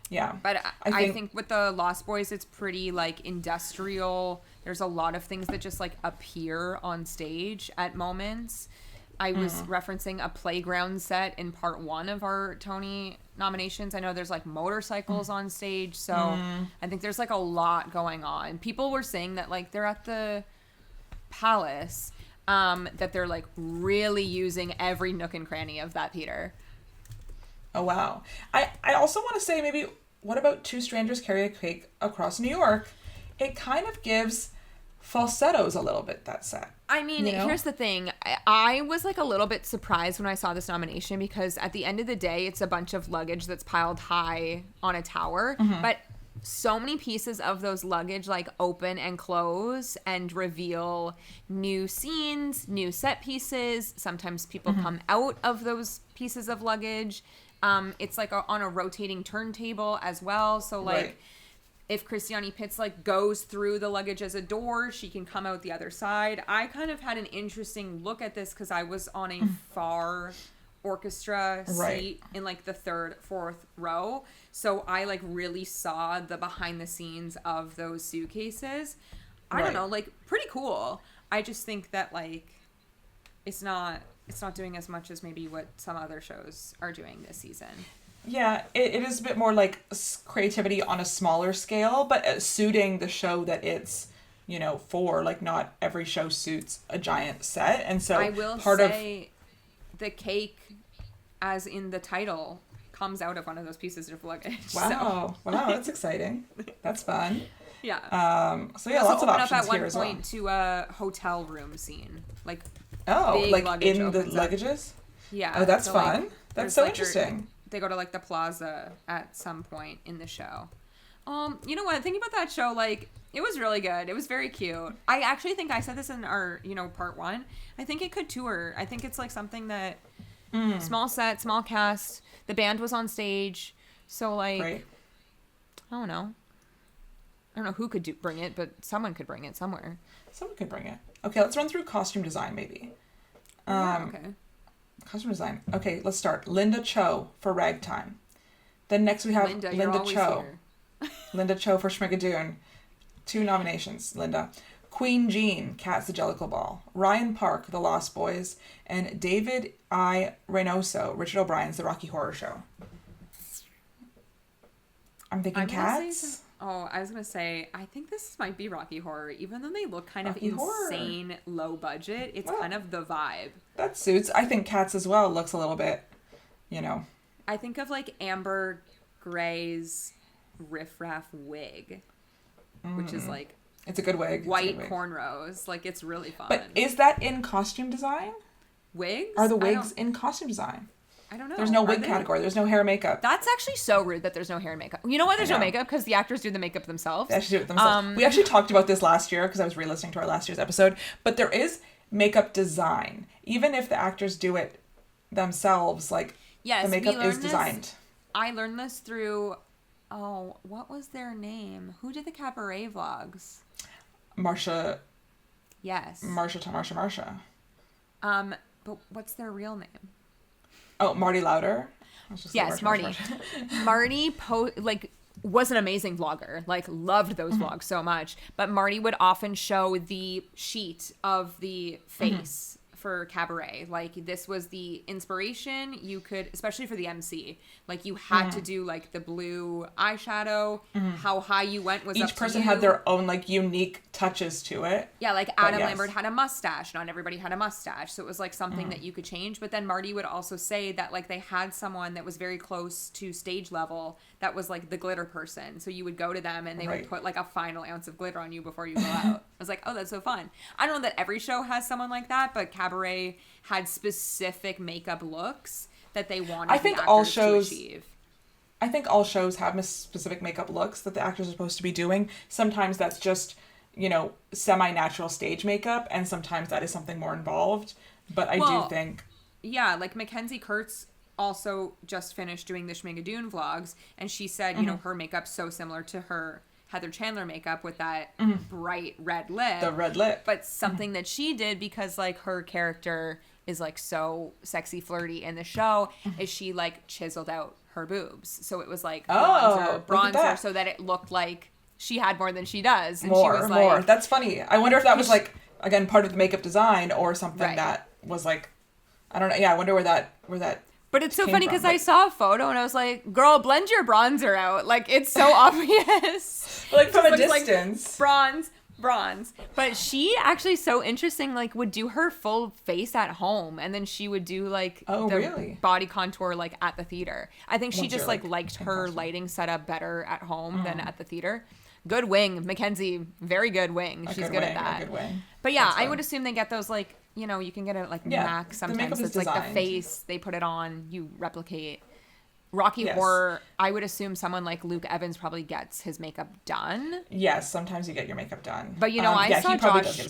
Yeah. But I think with the Lost Boys, it's pretty, like, industrial. There's a lot of things that just, like, appear on stage at moments. I was referencing a playground set in part 1 of our Tony nominations. I know there's, like, motorcycles on stage. So I think there's, like, a lot going on. People were saying that, like, they're at the Palace, that they're, like, really using every nook and cranny of that theater. Oh, wow. I also want to say, maybe, what about Two Strangers Carry a Quake Across New York? It kind of gives falsettos a little bit, that set. I mean, here's the thing. I was, like, a little bit surprised when I saw this nomination, because at the end of the day, it's a bunch of luggage that's piled high on a tower. But so many pieces of those luggage, like, open and close and reveal new scenes, new set pieces. Sometimes people come out of those pieces of luggage. It's, like, on a rotating turntable as well. So, like, if Christiane Pitts, like, goes through the luggage as a door, she can come out the other side. I kind of had an interesting look at this because I was on a far orchestra seat in, like, the 3rd, 4th row. So I, like, really saw the behind the scenes of those suitcases. I don't know, like, pretty cool. I just think that, like, it's not doing as much as maybe what some other shows are doing this season. Yeah, it is a bit more like creativity on a smaller scale, but suiting the show that it's, you know, for. Like, not every show suits a giant set. And so I will say the cake, as in the title, comes out of one of those pieces of luggage. Wow. So. Wow, that's exciting. That's fun. Yeah. So yeah, lots of options here as well. At one point to a hotel room scene. Like, like in the luggages? Yeah. Oh, that's fun. Like, that's so interesting. They go to, like, the plaza at some point in the show. You know what? Thinking about that show, like, it was really good. It was very cute. I actually think I said this in our, you know, part 1. I think it could tour. I think it's, like, something that small set, small cast. The band was on stage. So, like, I don't know. I don't know who could bring it, but someone could bring it somewhere. Someone could bring it. Okay, let's run through costume design, maybe. Okay. Costume design. Okay, let's start. Linda Cho for Ragtime. Then next we have Linda Cho. Linda Cho for Schmigadoon. 2 nominations, Linda. Queen Jean, Cats, The Jellicle Ball. Ryan Park, The Lost Boys. And David I. Reynoso, Richard O'Brien's The Rocky Horror Show. I'm thinking Cats. I was going to say, I think this might be Rocky Horror. Even though they look kind of insane low budget, it's kind of the vibe. That suits. I think Cats as well looks a little bit, you know. I think of, like, Amber Gray's riffraff wig, which is, like... It's a good wig. White cornrows. Like, it's really fun. But is that in costume design? Wigs? Are the wigs in costume design? I don't know. There's no wig category. There's no hair and makeup. That's actually so rude that there's no hair and makeup. You know why there's no makeup? Because the actors do the makeup themselves. They actually do it themselves. We actually talked about this last year because I was re-listening to our last year's episode. But there is makeup design. Even if the actors do it themselves, like, the makeup is designed. I learned this through Oh, what was their name? Who did the cabaret vlogs? Marsha. Yes. Marsha. But what's their real name? Oh, Marty Lauder. Yes, Marty. Marty was an amazing vlogger. Like, loved those vlogs so much. But Marty would often show the sheet of the face for cabaret. Like, this was the inspiration. You could, especially for the MC, like, you had to do like the blue eyeshadow. How high you went was each person had their own like unique touches to it. Yeah, like Adam Lambert had a mustache. Not everybody had a mustache, so it was like something that you could change. But then Marty would also say that like they had someone that was very close to stage level that was like the glitter person. So you would go to them and they would put like a final ounce of glitter on you before you go out. I was like, oh, that's so fun. I don't know that every show has someone like that, but cabaret had specific makeup looks that they wanted the actors to achieve. I think all shows have specific makeup looks that the actors are supposed to be doing. Sometimes that's just, semi-natural stage makeup, and sometimes that is something more involved. But I do think... Yeah, like Mackenzie Kurtz also just finished doing the Schmigadoon vlogs, and she said, her makeup's so similar to her Heather Chandler makeup with that bright red lip. The red lip. But something that she did because, like, her character is, like, so sexy flirty in the show is she, like, chiseled out her boobs. So it was, like, bronzer so that it looked like she had more than she does. And she was like... More. That's funny. I wonder if that was, like, again, part of the makeup design or something that was, like... I don't know. Yeah, I wonder where that But it's so funny because I saw a photo and I was like, girl, blend your bronzer out. Like, it's so obvious. Like, from a distance. Like, bronze. But she actually, so interesting, like, would do her full face at home. And then she would do, like, body contour, like, at the theater. I think she just, like, liked her lighting setup better at home than at the theater. Good wing. Mackenzie, very good wing. She's good at that. A good wing. But yeah, I would assume they get those, like, you can get it like MAC sometimes. It's like the face, they put it on, you replicate. Rocky Horror, I would assume someone like Luke Evans probably gets his makeup done. Yes, sometimes you get your makeup done. But I saw Josh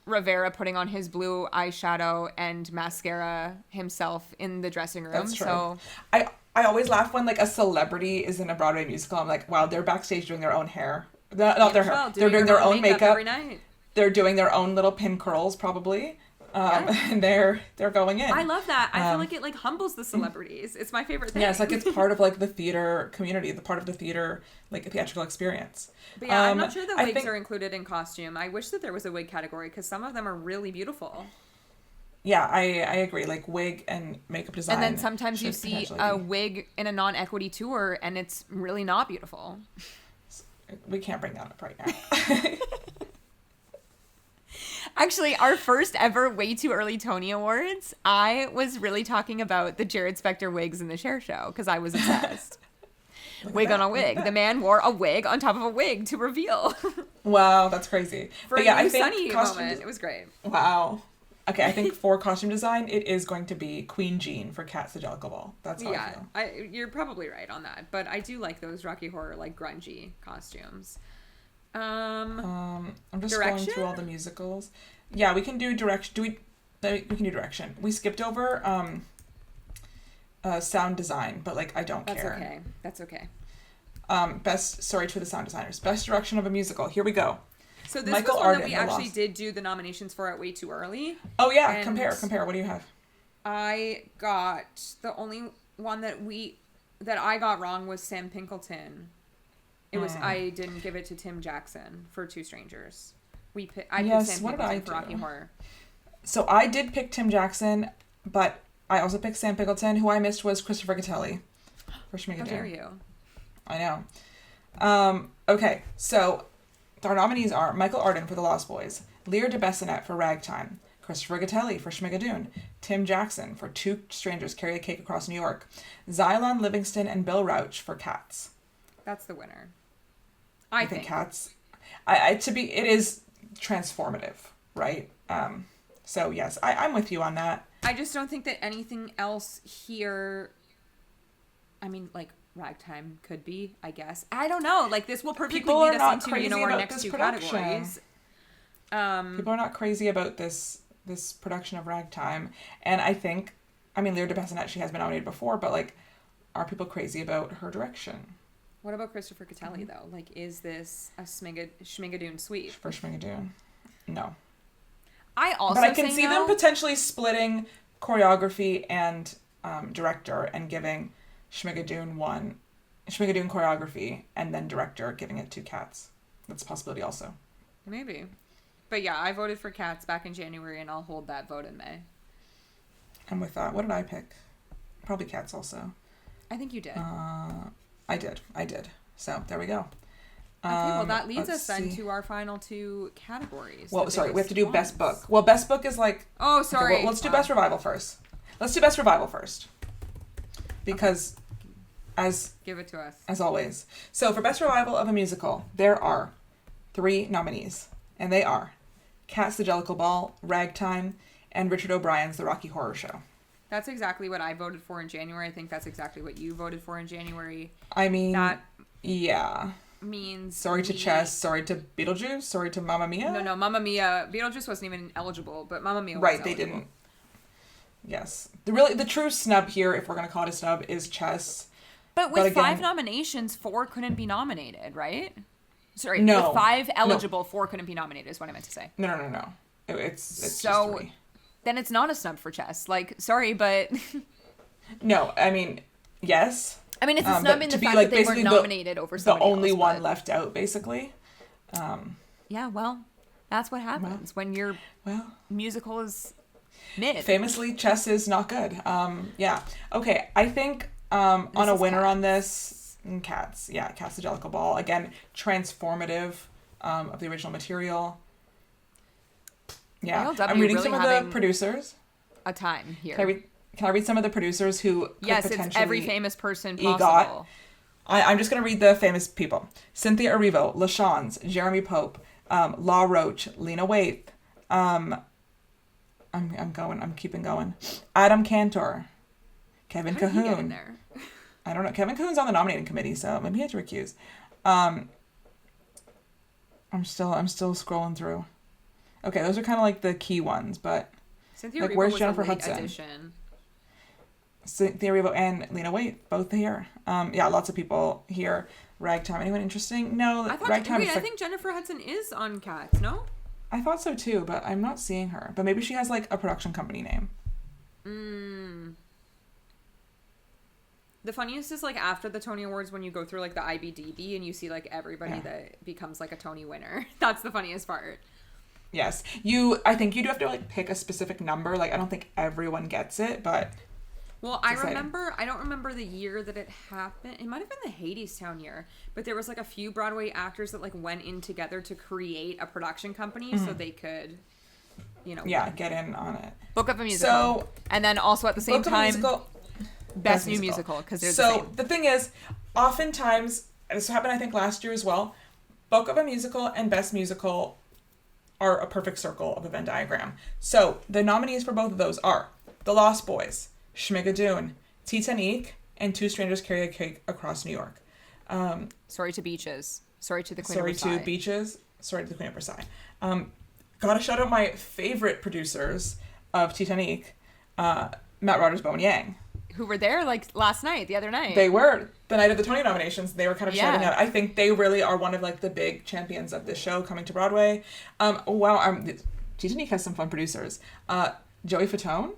Rivera putting on his blue eyeshadow and mascara himself in the dressing room. That's true. So I always laugh when like a celebrity is in a Broadway musical. I'm like, wow, they're backstage doing their own hair. Not their hair. They're doing their own makeup every night. They're doing their own little pin curls probably. And they're going in. I love that. I feel like it like humbles the celebrities. It's my favorite thing. Yeah, it's like it's part of like the theater community, the part of the theater like theatrical experience. But yeah, I'm not sure the wigs are included in costume. I wish that there was a wig category because some of them are really beautiful. Yeah, I agree. Like wig and makeup design. And then sometimes you see a wig in a non-equity tour and it's really not beautiful. We can't bring that up right now. Actually, our first ever Way Too Early Tony Awards, I was really talking about the Jared Spector wigs in the Cher Show because I was obsessed. Wig on a wig. The man wore a wig on top of a wig to reveal. Wow, that's crazy. For a new Sunny moment. It was great. Wow. Okay, I think for costume design, it is going to be Queen Jean for Kat Sajal. That's how I feel. You're probably right on that, but I do like those Rocky Horror, like grungy costumes. I'm just Direction? scrolling through all the musicals. Yeah, we can do Direction. We can do Direction. We skipped over sound design, but like I don't care. That's okay. Sorry to the sound designers. Best direction of a musical. Here we go. So this was one that we actually did do the nominations for at Way Too Early. Oh yeah, compare. What do you have? I got the only one that I got wrong was Sam Pinkelton. It was I didn't give it to Tim Jackson for Two Strangers. I picked Sam Pinkelton for Rocky Horror. So I did pick Tim Jackson, but I also picked Sam Pinkelton. Who I missed was Christopher Gattelli for Schmigadoon. How dare you? I know. Okay, so our nominees are Michael Arden for The Lost Boys, Lear de Bessonet for Ragtime, Christopher Gattelli for Schmigadoon, Tim Jackson for Two Strangers Carry a Cake Across New York, Xylon Livingston and Bill Rauch for Cats. That's the winner. I think Cats. It is transformative, right? So yes, I'm with you on that. I just don't think that anything else here. I mean, like Ragtime could be, I guess. I don't know. Like this will perfectly lead us into our next two categories. People are not crazy about this production of Ragtime, and I think, Lear de Bessonet, she has been nominated before, but like, are people crazy about her direction? What about Christopher Catelli, though? Like, is this a Schmigadoon sweep? For Schmigadoon? No. I also But I can see them potentially splitting choreography and director and giving Schmigadoon choreography and then director giving it to Cats. That's a possibility also. Maybe. But yeah, I voted for Cats back in January, and I'll hold that vote in May. I'm with that. What did I pick? Probably Cats also. I think you did. I did. So there we go. Okay, well that leads us then to our final two categories. Well, sorry, we have to do Best Book. Well, Best Book is like... Oh, sorry. Okay, well, let's do Best Revival first. Because Give it to us. As always. So for Best Revival of a Musical, there are 3 nominees. And they are Cats the Jellicle Ball, Ragtime, and Richard O'Brien's The Rocky Horror Show. That's exactly what I voted for in January. I think that's exactly what you voted for in January. I mean, that yeah. Means sorry to Chess, sorry to Beetlejuice, sorry to Mamma Mia. No, Mamma Mia. Beetlejuice wasn't even eligible, but Mamma Mia was right, eligible. They didn't. Yes. The true snub here, if we're going to call it a snub, is Chess. But with 5 nominations, 4 couldn't be nominated, right? Sorry, no. With 5 eligible, 4 couldn't be nominated is what I meant to say. No. It's so, just 3. Then it's not a snub for Chess. Like, sorry, but... No, I mean, yes. I mean, it's a snub in the fact that they weren't nominated over somebody else. The only one but... left out, basically. Yeah, well, that's what happens when your musical is mid. Famously, Chess is not good. Yeah. Okay, I think on a winner Cats. On this, Cats. Yeah, Cats the Jellicle Ball. Again, transformative of the original material. Yeah, I'm reading some of the producers. A time here. Can I read some of the producers who yes, could it's every famous person EGOT. possible. I'm just going to read the famous people. Cynthia Erivo, LaShawns, Jeremy Pope, Law Roach, Lena Waithe. I'm keeping going. Adam Cantor, Kevin How Cahoon. did he get in there? I don't know. Kevin Cahoon's on the nominating committee, so maybe he had to recuse. I'm still scrolling through. Okay, those are kind of like the key ones, but Cynthia like Erivo where's was Jennifer a late Hudson? addition. Cynthia Erivo and Lena Waithe, both here. Yeah, lots of people here. Ragtime, anyone interesting? No, Ragtime. I think Jennifer Hudson is on Cats, no? I thought so too, but I'm not seeing her. But maybe she has like a production company name. The funniest is like after the Tony Awards when you go through like the IBDB and you see like everybody that becomes like a Tony winner. That's the funniest part. Yes. I think you do have to like pick a specific number. Like I don't think everyone gets it, but well, I don't remember the year that it happened. It might have been the Hadestown year, but there was like a few Broadway actors that like went in together to create a production company so they could, get in on it. Book of a musical. So, and then also at the same time, Best New Musical, because they're the same. The thing is, oftentimes, this happened I think last year as well, Book of a Musical and Best Musical are a perfect circle of a Venn diagram. So the nominees for both of those are The Lost Boys, Schmigadoon, Titanic, and Two Strangers Carry a Cake Across New York. Sorry to Beaches. Sorry to the Queen of Versailles. Sorry to Beaches. Sorry to the Queen of Versailles. Gotta shout out my favorite producers of Titanic, Matt Rogers, Bowen Yang. Who were there like the other night. They were. The night of the Tony nominations, they were kind of shouting out. I think they really are one of like the big champions of this show coming to Broadway. Titanic has some fun producers. Joey Fatone.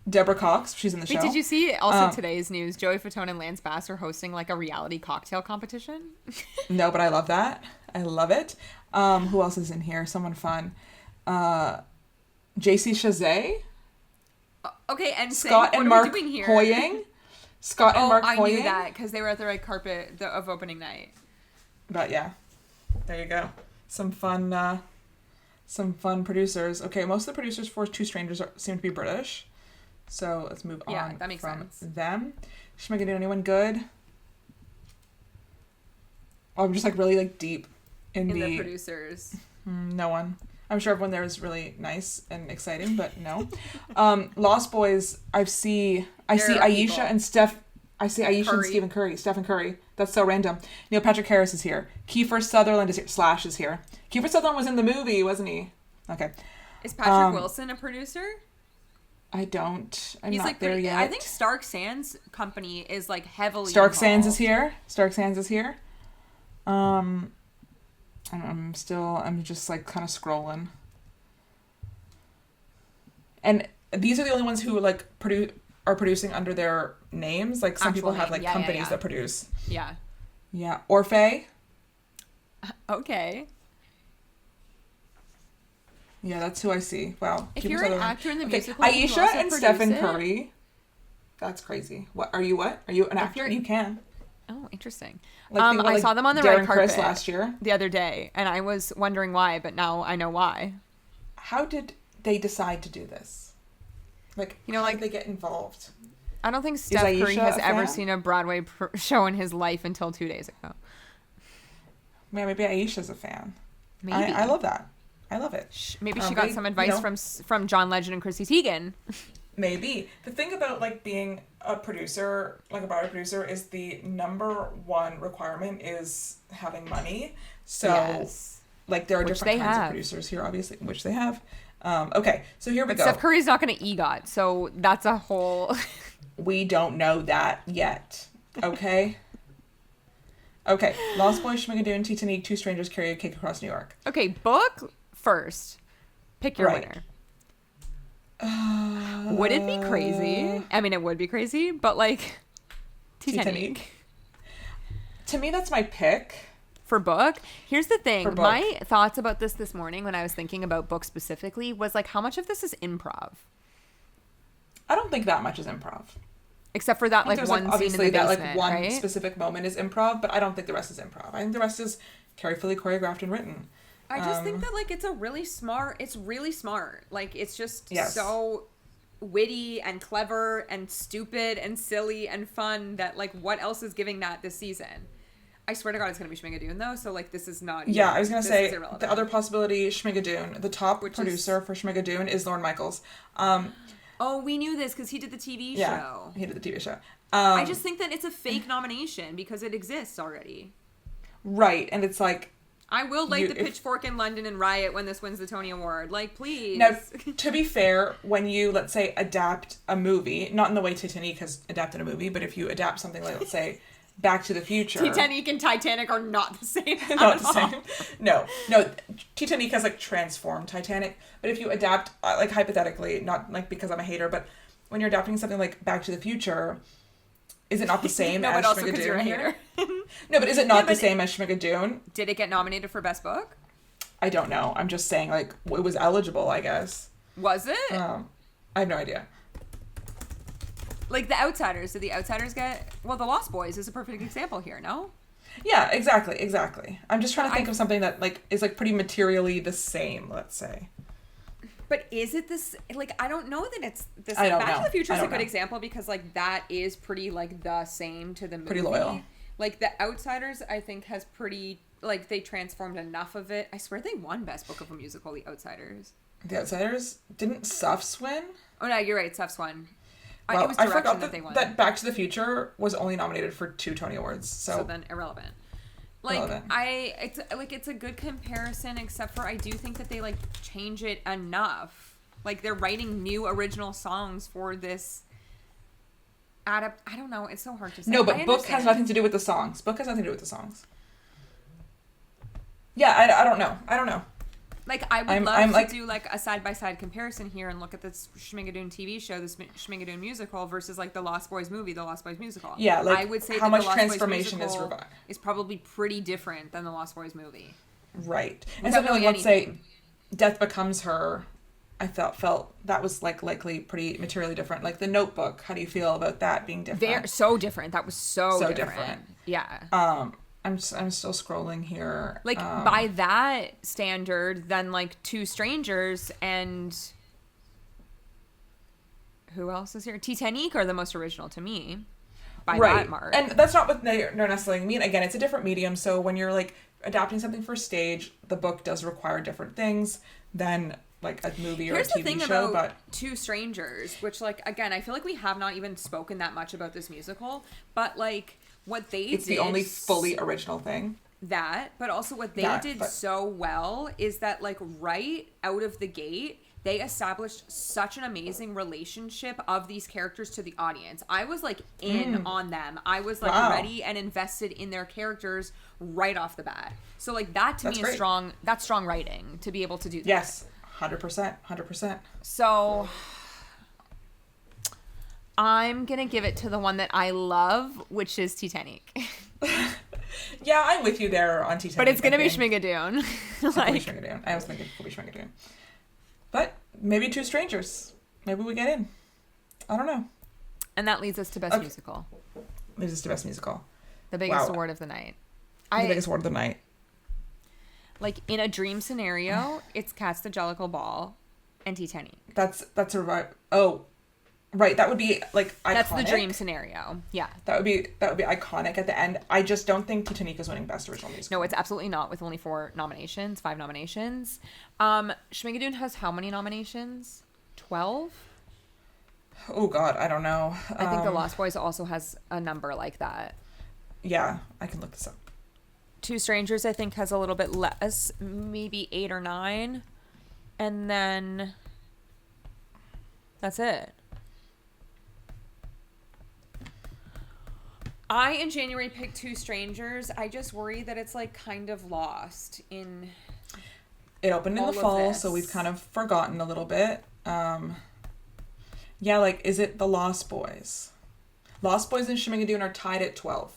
Deborah Cox, she's in the show. Did you see also today's news? Joey Fatone and Lance Bass are hosting like a reality cocktail competition. No, but I love that. I love it. Who else is in here? Someone fun. JC Chazet. Okay, and Scott and Mark Hoying. Scott and Mark Hoying. I knew that because they were at the red carpet of opening night. But yeah, there you go. Some fun producers. Okay, most of the producers for Two Strangers seem to be British. So let's move on that makes from sense. them. Schmigadoon, anyone good? Oh, I'm just like really like deep in the producers. No one. I'm sure everyone there is really nice and exciting, but no. Lost Boys, I see Aisha people. And Steph. I see Aisha Curry. And Stephen Curry. Stephen Curry. That's so random. Neil Patrick Harris is here. Kiefer Sutherland is here. Slash is here. Kiefer Sutherland was in the movie, wasn't he? Okay. Is Patrick Wilson a producer? I'm He's not like there yet. I think Stark Sands Company is like heavily Stark involved. Sands is here. I'm just like kind of scrolling. And these are the only ones who like are producing under their names. Like some people have like companies that produce. Yeah. Yeah. Orfeh. Okay. Yeah, that's who I see. Wow. If you're an actor in the musical, Aisha and Stephen Curry. That's crazy. Are you an actor? You can. Oh, interesting. Like, I saw them on the Darren red carpet Criss last year. The other day, and I was wondering why, but now I know why. How did they decide to do this? Like, how did they get involved? I don't think Steph Curry has ever seen a Broadway show in his life until 2 days ago. Yeah, maybe Aisha's a fan. Maybe. I love that. I love it. Maybe she got some advice from John Legend and Chrissy Teigen. Maybe. The thing about like being a producer, like a Broadway producer, is the number one requirement is having money. So like there are different kinds of producers here, obviously, which they have. Okay, so here we go. Steph Curry's not going to EGOT, so that's a whole... We don't know that yet. Okay? Okay. Lost Boys, Schmigadoon, Titanic, Two Strangers Carry a Cake Across New York. Okay, book first. Pick your winner. Would it be crazy? I mean, it would be crazy, but like... Titanic. To me, that's my pick. For book? Here's the thing. My thoughts about this morning when I was thinking about book specifically was like, how much of this is improv? I don't think that much is improv. Except for that like one scene in the basement, that like one right? specific moment is improv, but I don't think the rest is improv. I think the rest is carefully choreographed and written. I just think that like it's really smart. Like it's just so witty and clever and stupid and silly and fun that like what else is giving that this season? I swear to God, it's going to be Schmigadoon, though, so, like, this is not... Yeah, I was going to say, the other possibility, Schmigadoon. The top producer for Schmigadoon is Lorne Michaels. Oh, we knew this, because he did the TV show. He did the TV show. I just think that it's a fake nomination, because it exists already. Right, and it's like... I will light the pitchfork in London and riot when this wins the Tony Award. Like, please. Now, to be fair, when you, let's say, adapt a movie, not in the way Titanic has adapted a movie, but if you adapt something like, let's say... Back to the Future. Titanic and Titanic are not the same. Not the same. No. Titanic has like transformed Titanic. But if you adapt, like hypothetically, not like because I'm a hater, but when you're adapting something like Back to the Future, is it not the same as also because you're a hater. No, but is it not the same as Schmigadoon? Did it get nominated for Best Book? I don't know. I'm just saying like it was eligible, I guess. Was it? I have no idea. Like The Outsiders, did The Outsiders get... Well, The Lost Boys is a perfect example here, no? Yeah, exactly. I'm just trying to think of something that, like, is, like, pretty materially the same, let's say. But is it this... Like, I don't know that it's the same. Back to the Future is a good example because, like, that is pretty, like, the same to the movie. Pretty loyal. Like, The Outsiders, I think, has pretty... Like, they transformed enough of it. I swear they won Best Book of a Musical, The Outsiders. The Outsiders? Didn't Suffs win? Oh, no, you're right. Suffs won. Well, it was direction I forgot that they won. That Back to the Future was only nominated for 2 Tony Awards, so then irrelevant. Like it's a good comparison, except for I do think that they like change it enough. Like they're writing new original songs for this. I don't know. It's so hard to say. No, but book has nothing to do with the songs. Yeah, I don't know. Like, I would love to do, like, a side-by-side comparison here and look at this Schmigadoon TV show, this Schmigadoon musical, versus, like, the Lost Boys movie, the Lost Boys musical. Yeah, like, I would say how that much transformation is probably pretty different than the Lost Boys movie. Right. And something like, let's say, Death Becomes Her, I felt that was, like, likely pretty materially different. Like, The Notebook, how do you feel about that being different? So different. That was so different. Yeah. I'm still scrolling here. Like, by that standard, then, like, Two Strangers and... Who else is here? Titanic are the most original to me. By that mark. And that's not what they're necessarily mean. Again, it's a different medium, so when you're, like, adapting something for stage, the book does require different things than, like, a movie or a TV show. Here's the thing about Two Strangers, which, like, again, I feel like we have not even spoken that much about this musical, but, like... It's the only fully original thing. But also what they did so well is that, like, right out of the gate, they established such an amazing relationship of these characters to the audience. I was like in on them. I was like ready and invested in their characters right off the bat. So like that to me is strong. That's strong writing to be able to do that. Yes, 100%. So I'm gonna give it to the one that I love, which is Titanic. Yeah, I'm with you there on Titanic. But it's gonna be Schmigadoon. Schmigadoon. I was thinking it could be Schmigadoon. But maybe Two Strangers. Maybe we get in. I don't know. And that leads us to Best Musical. Leads us to Best Musical. The biggest award of the night. The biggest award of the night. Like, in a dream scenario, it's Cats the Jellicle Ball and Titanic. That's a... Oh, right. That would be, like, iconic. That's the dream scenario. Yeah. That would be iconic at the end. I just don't think Titanic is winning Best Original Musical. No, it's absolutely not, with only 5 nominations. Schmigadoon has how many nominations? 12? Oh, God. I don't know. I think The Lost Boys also has a number like that. Yeah. I can look this up. Two Strangers, I think, has a little bit less. Maybe 8 or 9. And then... that's it. I, in January, picked Two Strangers. I just worry that it's, like, kind of lost in... It opened in the fall, so we've kind of forgotten a little bit. Yeah, like, is it The Lost Boys? Lost Boys and Schmigadoon are tied at 12.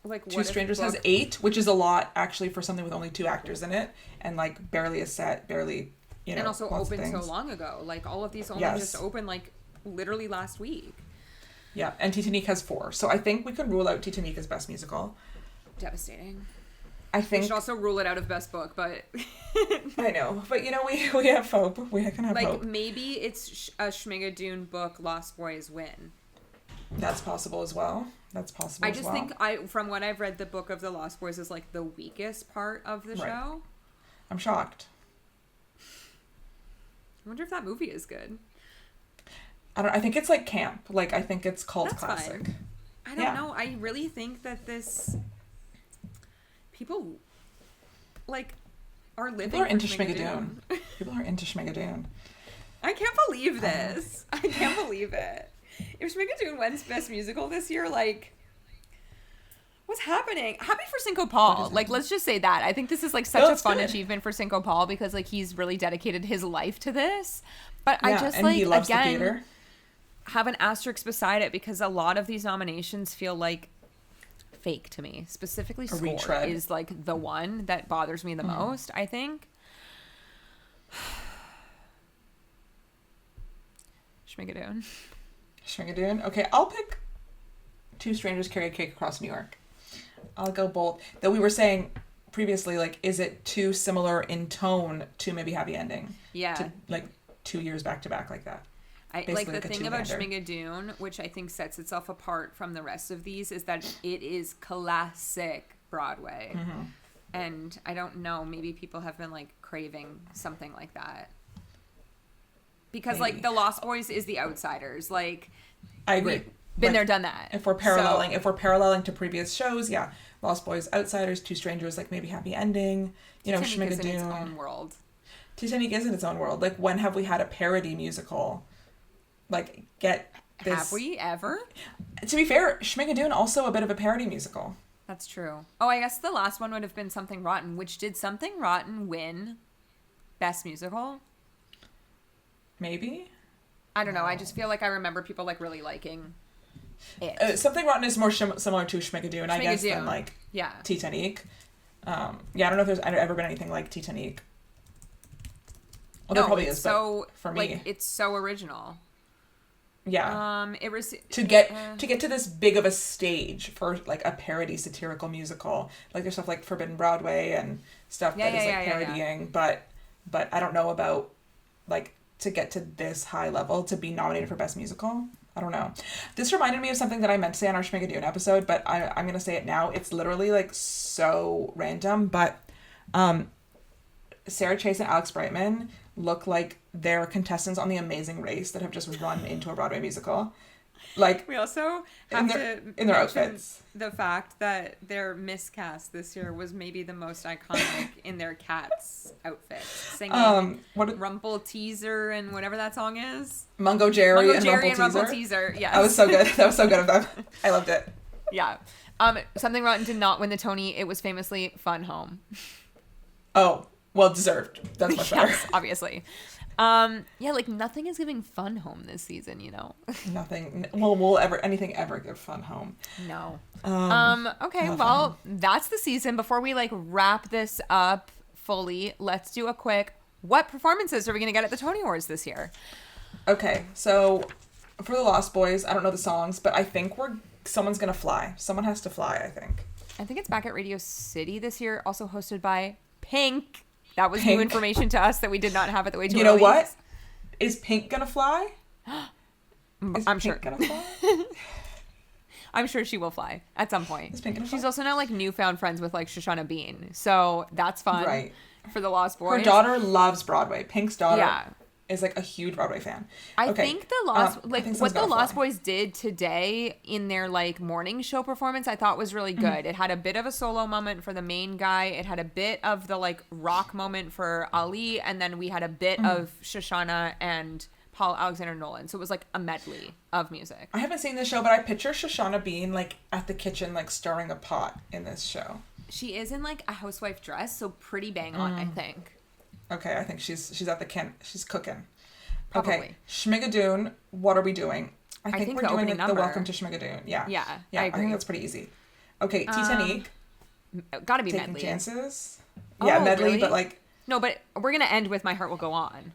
Like, Two Strangers has 8, which is a lot, actually, for something with only 2 actors in it. And, like, barely a set, barely... You know, and also opened so long ago. Like, all of these only just opened, like, literally last week. Yeah, and Titanic has 4. So I think we could rule out Titanic as Best Musical. Devastating. I think... We should also rule it out of Best Book, but... I know. But, you know, we have hope. We can have hope. Like, maybe it's a Schmigadoon book Lost Boys win. That's possible as well. I just think, from what I've read, the Book of the Lost Boys is, like, the weakest part of the show. I'm shocked. I wonder if that movie is good. I think it's like camp. Like, I think it's cult classic. Fine. I don't know. I really think that people, like, are living People are into Schmigadoon. People are into Schmigadoon. I can't believe this. I can't believe it. If Schmigadoon wins Best Musical this year, like... what's happening? Happy for Cinco Paul. Like, let's just say that. I think this is, like, such a fun achievement for Cinco Paul because, like, he's really dedicated his life to this. But I just, like, again, have an asterisk beside it because a lot of these nominations feel, like, fake to me. Specifically, score is, like, the one that bothers me the most, I think. Schmigadoon. Okay, I'll pick Two Strangers Carry a Cake Across New York. I'll go bold. Though we were saying previously, like, is it too similar in tone to maybe Happy Ending? Yeah. To, like, 2 years back to back like that. Like, the thing about Schmigadoon, which I think sets itself apart from the rest of these, is that it is classic Broadway. Mm-hmm. And I don't know, maybe people have been, like, craving something like that. Because, like, The Lost Boys is The Outsiders. Like, I agree. Been there, done that. If we're paralleling to previous shows, yeah. Lost Boys, Outsiders, Two Strangers, like maybe Happy Ending, you know, Schmigadoon. Titanic is in its own world. Titanic is in its own world. Like, when have we had a parody musical? Like, get this... Have we ever? To be fair, Schmigadoon also a bit of a parody musical. That's true. Oh, I guess the last one would have been Something Rotten, which did Something Rotten win Best Musical? Maybe? I don't know. I just feel like I remember people, like, really liking it. Something Rotten is more similar to Schmigadoon, I guess, than, like, Titanic. I don't know if there's ever been anything like Titanic. Well, there probably is, but for me... like, it's so original. Yeah. To get to this big of a stage for, like, a parody satirical musical, like, there's stuff like Forbidden Broadway and stuff that is, like, parodying, but I don't know about, like, to get to this high level to be nominated for Best Musical. I don't know. This reminded me of something that I meant to say on our Schmigadoon episode, but I'm going to say it now. It's literally, like, so random, but Sarah Chase and Alex Brightman look like they're contestants on The Amazing Race that have just run into a Broadway musical. Like, we also have in their outfits. The fact that their miscast this year was maybe the most iconic in their Cats outfits, singing Rumple Teaser and whatever that song is. Mungo Jerry and Rumple Teaser. Yes, that was so good. That was so good of them. I loved it. Yeah. Something Rotten did not win the Tony. It was famously Fun Home. Oh, well deserved. That's much better. Yes, obviously. Yeah, like nothing is giving Fun Home this season, you know. Nothing. Well, will anything ever give Fun Home? No. Okay, well, that's the season. Before we like wrap this up fully, let's do a quick what performances are we going to get at the Tony Awards this year? Okay, so for the Lost Boys, I don't know the songs, but I think someone's going to fly. Someone has to fly, I think. I think it's back at Radio City this year, also hosted by Pink. That was new information to us that we did not have at the way too early. You know what? Is Pink gonna fly? I'm sure. Gonna fly? I'm sure she will fly at some point. Is Pink gonna fly? She's also now like newfound friends with like Shoshana Bean, so that's fun for the Lost Boys. Her daughter loves Broadway. Pink's daughter is like a huge Broadway fan. I think the Lost Boys did today in their like morning show performance I thought was really good. Mm-hmm. It had a bit of a solo moment for the main guy. It had a bit of the like rock moment for Ali, and then we had a bit of Shoshana and Paul Alexander Nolan. So it was like a medley of music. I haven't seen this show, but I picture Shoshana being like at the kitchen like stirring a pot in this show. She is in like a housewife dress, so pretty bang on, I think. Okay, I think she's at the she's cooking. Probably. Okay, Schmigadoon, what are we doing? I think we're doing the Welcome to Schmigadoon. Yeah. Yeah, I think that's pretty easy. Okay, Titanic. Gotta be Taking medley. Chances. Yeah, medley, really? But like... No, but we're gonna end with My Heart Will Go On.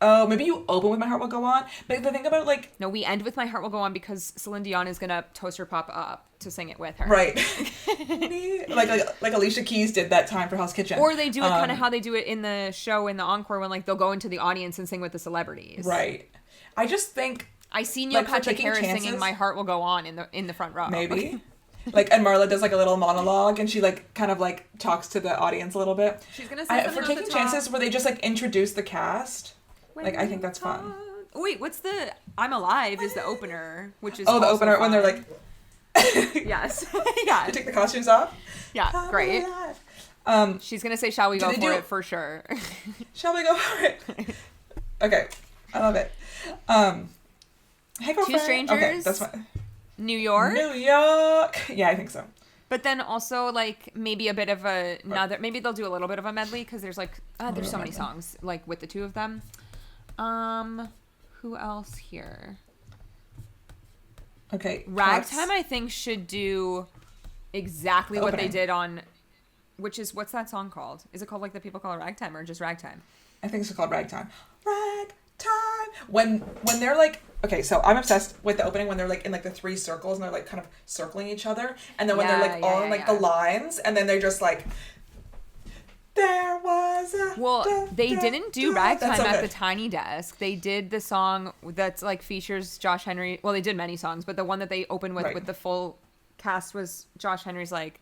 Oh, maybe you open with My Heart Will Go On. But the thing about like... No, we end with My Heart Will Go On because Celine Dion is gonna toaster pop up to sing it with her. Right. like Alicia Keys did that time for Hell's Kitchen. Or they do it kind of how they do it in the show in the encore when like they'll go into the audience and sing with the celebrities. Right. I just think I see Neil Patrick Harris singing My Heart Will Go On in the front row. Maybe. Like, and Marla does like a little monologue and she like kind of like talks to the audience a little bit. She's gonna say something for Taking Chances where they just like introduce the cast. Like, I think that's fun. Wait, what's the I'm Alive is the opener, which is the opener fun. when they're like yes. Yeah. They take the costumes off. Yeah, great. She's gonna say Shall We Go For It for sure. Shall we go for it? Okay. I love it. Hey, girlfriend. Two Strangers. Okay, that's fine. New York. Yeah, I think so. But then also like maybe a bit of another. Maybe they'll do a little bit of a medley because there's like there's so many songs like with the two of them. Who else here? Okay. Ragtime, I think, should do exactly what they did on. Which is what's that song called? Is it called like the people call it Ragtime or just Ragtime? I think it's called Ragtime. Ragtime. When they're like. Okay, so I'm obsessed with the opening when they're like in like the three circles and they're like kind of circling each other, and then when they're like all in like the lines, and then they're just like, there was a they didn't do Ragtime at the Tiny Desk. They did the song that's like features Josh Henry. Well, they did many songs, but the one that they opened with the full cast was Josh Henry's like,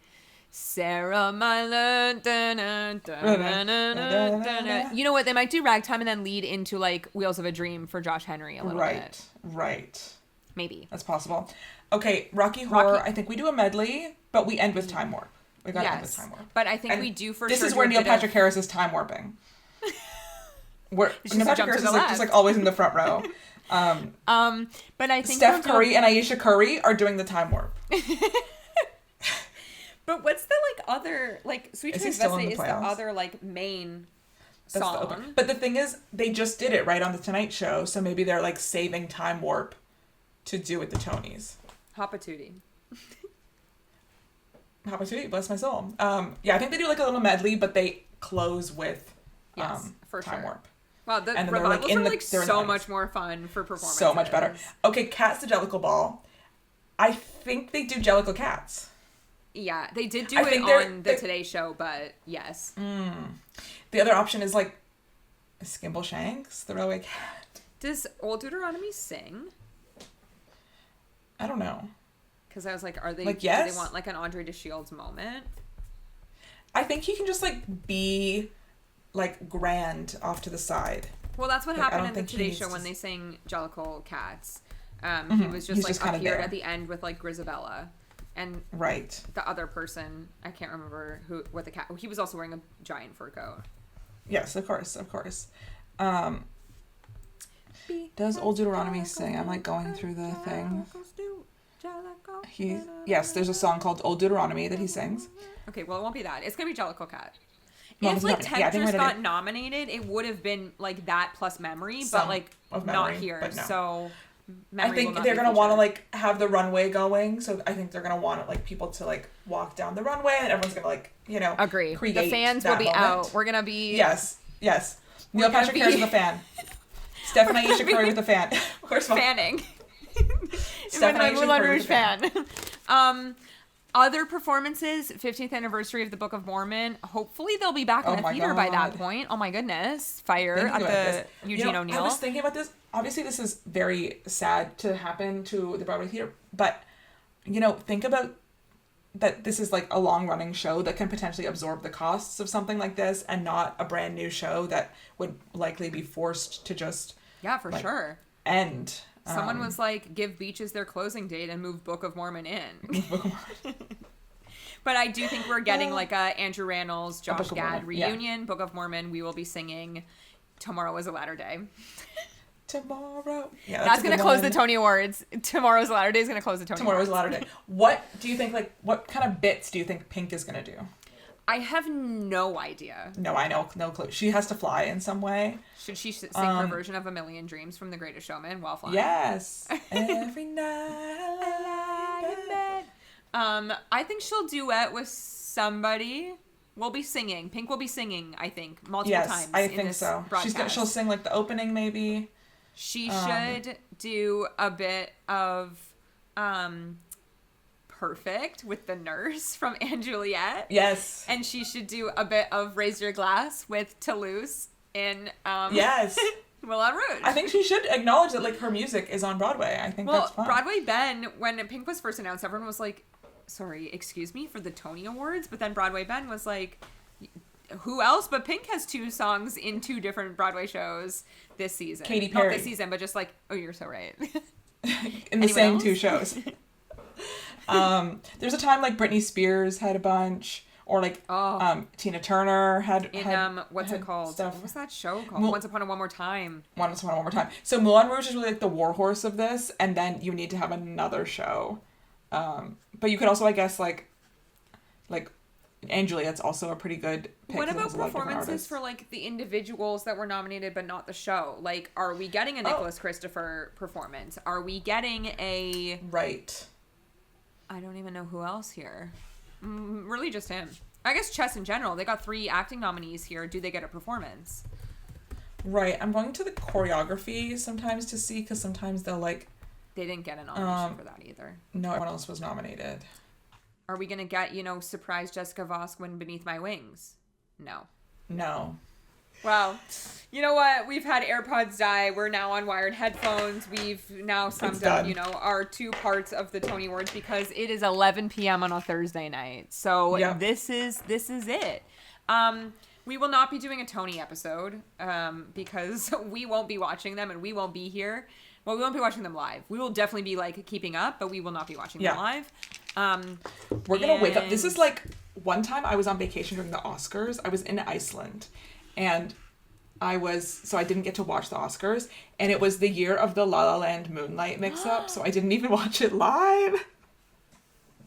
Sarah, my love, you know what? They might do Ragtime and then lead into like Wheels of a Dream for Josh Henry a little bit. Right. Maybe. That's possible. Okay, Rocky Horror. I think we do a medley, but we end with Time Warp. We gotta end with Time Warp. But I think we do for sure. This is where Neil Patrick Harris is time warping. Where Neil Patrick Harris is like just like always in the front row. But I think Steph Curry and Aisha Curry are doing the time warp. But what's the like other like Sweet Transvestite is the other like main song. But the thing is, they just did it right on the Tonight Show, so maybe they're like saving Time Warp to do at the Tonys. Hopatootie, bless my soul. Yeah, I think they do like a little medley, but they close with for Time Warp. Wow, the revivals are like so much more fun for performances. So much better. Okay, Cats the Jellicle Ball. I think they do Jellicle Cats. Yeah, they did do it on the Today Show, but yes. The other option is like Skimbleshanks, the Railway Cat. Does Old Deuteronomy sing? I don't know. Because I was like, are they? Like, yes? Do they want like an Andre de Shields moment? I think he can just like be like grand off to the side. Well, that's what happened in the Today Show when they sang Jellicle Cats. He was just He's like just kinda appeared there. at the end with like Grisabella. And Right. the other person, I can't remember what the cat. He was also wearing a giant fur coat. Yes, of course. Does Old Deuteronomy sing? I'm like going through the thing. Yes, there's a song called Old Deuteronomy that he sings. Okay, well, it won't be that. It's gonna be Jellicle Cat. No, If like Temptress I got nominated, it would have been like that plus Memory, but like not here. But no. So I think they're gonna want to like have the runway going, so I think they're gonna want like people to like walk down the runway, and everyone's gonna like agree. Create the fans will be moment. out. We're gonna be yes. Neil Patrick Harris with a fan. Steph and Aisha Curry with a fan. First of all, fanning. Steph and Aisha Curry with a fan. Other performances, 15th anniversary of the Book of Mormon. Hopefully they'll be back in the theater by that point. Oh my goodness. Fire at the Eugene O'Neill. I was thinking about this. Obviously this is very sad to happen to the Broadway theater, but think about that this is like a long running show that can potentially absorb the costs of something like this, and not a brand new show that would likely be forced to just sure end. Someone was like, give Beaches their closing date and move Book of Mormon in. But I do think we're getting like a Andrew Rannells, Josh Gad reunion. Yeah. Book of Mormon. We will be singing Tomorrow is a Latter Day. Tomorrow. Yeah, that's going to close the Tony Awards. Tomorrow's a Latter Day is going to close the Tony Tomorrow's Awards. Tomorrow's a Latter Day. What do you think, like, what kind of bits do you think Pink is going to do? I have no idea. No, I know. No clue. She has to fly in some way. Should she sing her version of A Million Dreams from The Greatest Showman while flying? Yes. Every night I lie in bed. I think she'll duet with somebody. We'll be singing. Pink will be singing, I think, multiple times. I think so. She'll sing like the opening, maybe. She should do a bit of Perfect with the nurse from & Juliet. Yes. And she should do a bit of Raise Your Glass with Toulouse in yes. Moulin Rouge. I think she should acknowledge that like her music is on Broadway. I think that's fun. Broadway Ben, when Pink was first announced, everyone was like, sorry, excuse me, for the Tony Awards? But then Broadway Ben was like, who else but Pink has 2 songs in 2 different Broadway shows this season. Katy Perry. Not this season, but just like, oh, you're so right. In the same 2 shows. There's a time like Britney Spears had a bunch, or like Tina Turner had what's it called? Stuff. What was that show called? Once Upon a One More Time. Once Upon a One More Time. So Moulin Rouge is really like the warhorse of this, and then you need to have another show. But you could also, I guess, like & Juliet's also a pretty good pick. What about performances for like the individuals that were nominated but not the show? Like, are we getting a Nicholas Christopher performance? Are we getting a... Right. I don't even know who else here. Really just him. I guess chess in general. They got 3 acting nominees here. Do they get a performance? Right. I'm going to the choreography sometimes to see, because sometimes they'll like... They didn't get a nomination for that either. No, everyone else was nominated. Are we going to get, surprise Jessica Vosk win Beneath My Wings? No. Well, you know what? We've had AirPods die. We're now on wired headphones. We've now summed up, our 2 parts of the Tony Awards, because it is 11 p.m. on a Thursday night. So this is it. We will not be doing a Tony episode because we won't be watching them and we won't be here. Well, we won't be watching them live. We will definitely be like keeping up, but we will not be watching them live. We're going to wake up. This is like one time I was on vacation during the Oscars. I was in Iceland. And I didn't get to watch the Oscars, and it was the year of the La La Land Moonlight mix-up, so I didn't even watch it live.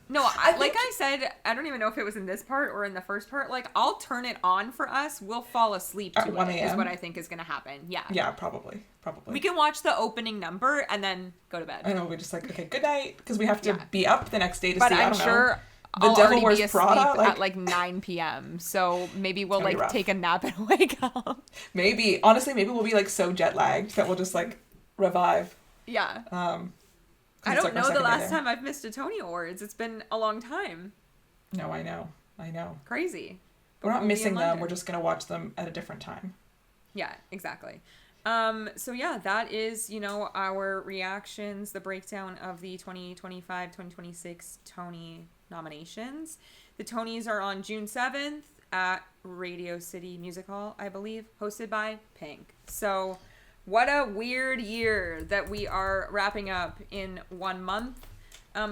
No, I said, I don't even know if it was in this part or in the first part. Like, I'll turn it on for us. We'll fall asleep to at 1 it, is what I think is going to happen. Yeah. Yeah, probably. We can watch the opening number and then go to bed. I know, we're just like, okay, good night, because we have to be up the next day to see, I'm sure... The I'll Devil Wears be Prada at like 9 p.m. So maybe we'll like take a nap and wake up. Maybe. Honestly, maybe we'll be like so jet lagged that we'll just like revive. Yeah. I don't know the last time I've missed a Tony Awards. It's been a long time. No, I know. Crazy. We're not missing them. We're just going to watch them at a different time. Yeah, exactly. So yeah, that is, our reactions, the breakdown of the 2025-2026 Tony nominations. The Tonys are on June 7th at Radio City Music Hall, I believe, hosted by Pink. So What a weird year that we are wrapping up in 1 month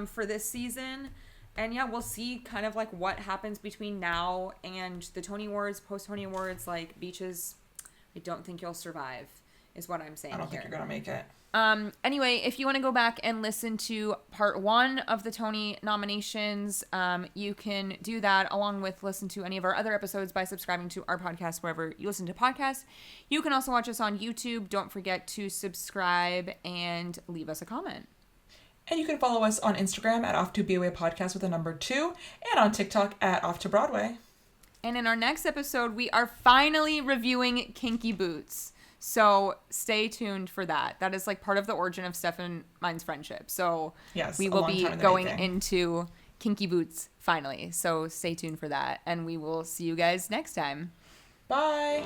for this season. And yeah, we'll see kind of like what happens between now and the Tony Awards, post-Tony Awards. Like, Beaches, I don't think you'll survive, is what I'm saying. I don't think you're going to make it. Anyway, if you want to go back and listen to part 1 of the Tony nominations, you can do that along with listen to any of our other episodes by subscribing to our podcast wherever you listen to podcasts. You can also watch us on YouTube. Don't forget to subscribe and leave us a comment. And you can follow us on Instagram at Off2BOA Podcast with a number 2, and on TikTok at Off to Broadway. And in our next episode, we are finally reviewing Kinky Boots. So stay tuned for that. That is like part of the origin of Steph and mine's friendship. So yes, we will be going into Kinky Boots finally. So stay tuned for that. And we will see you guys next time. Bye.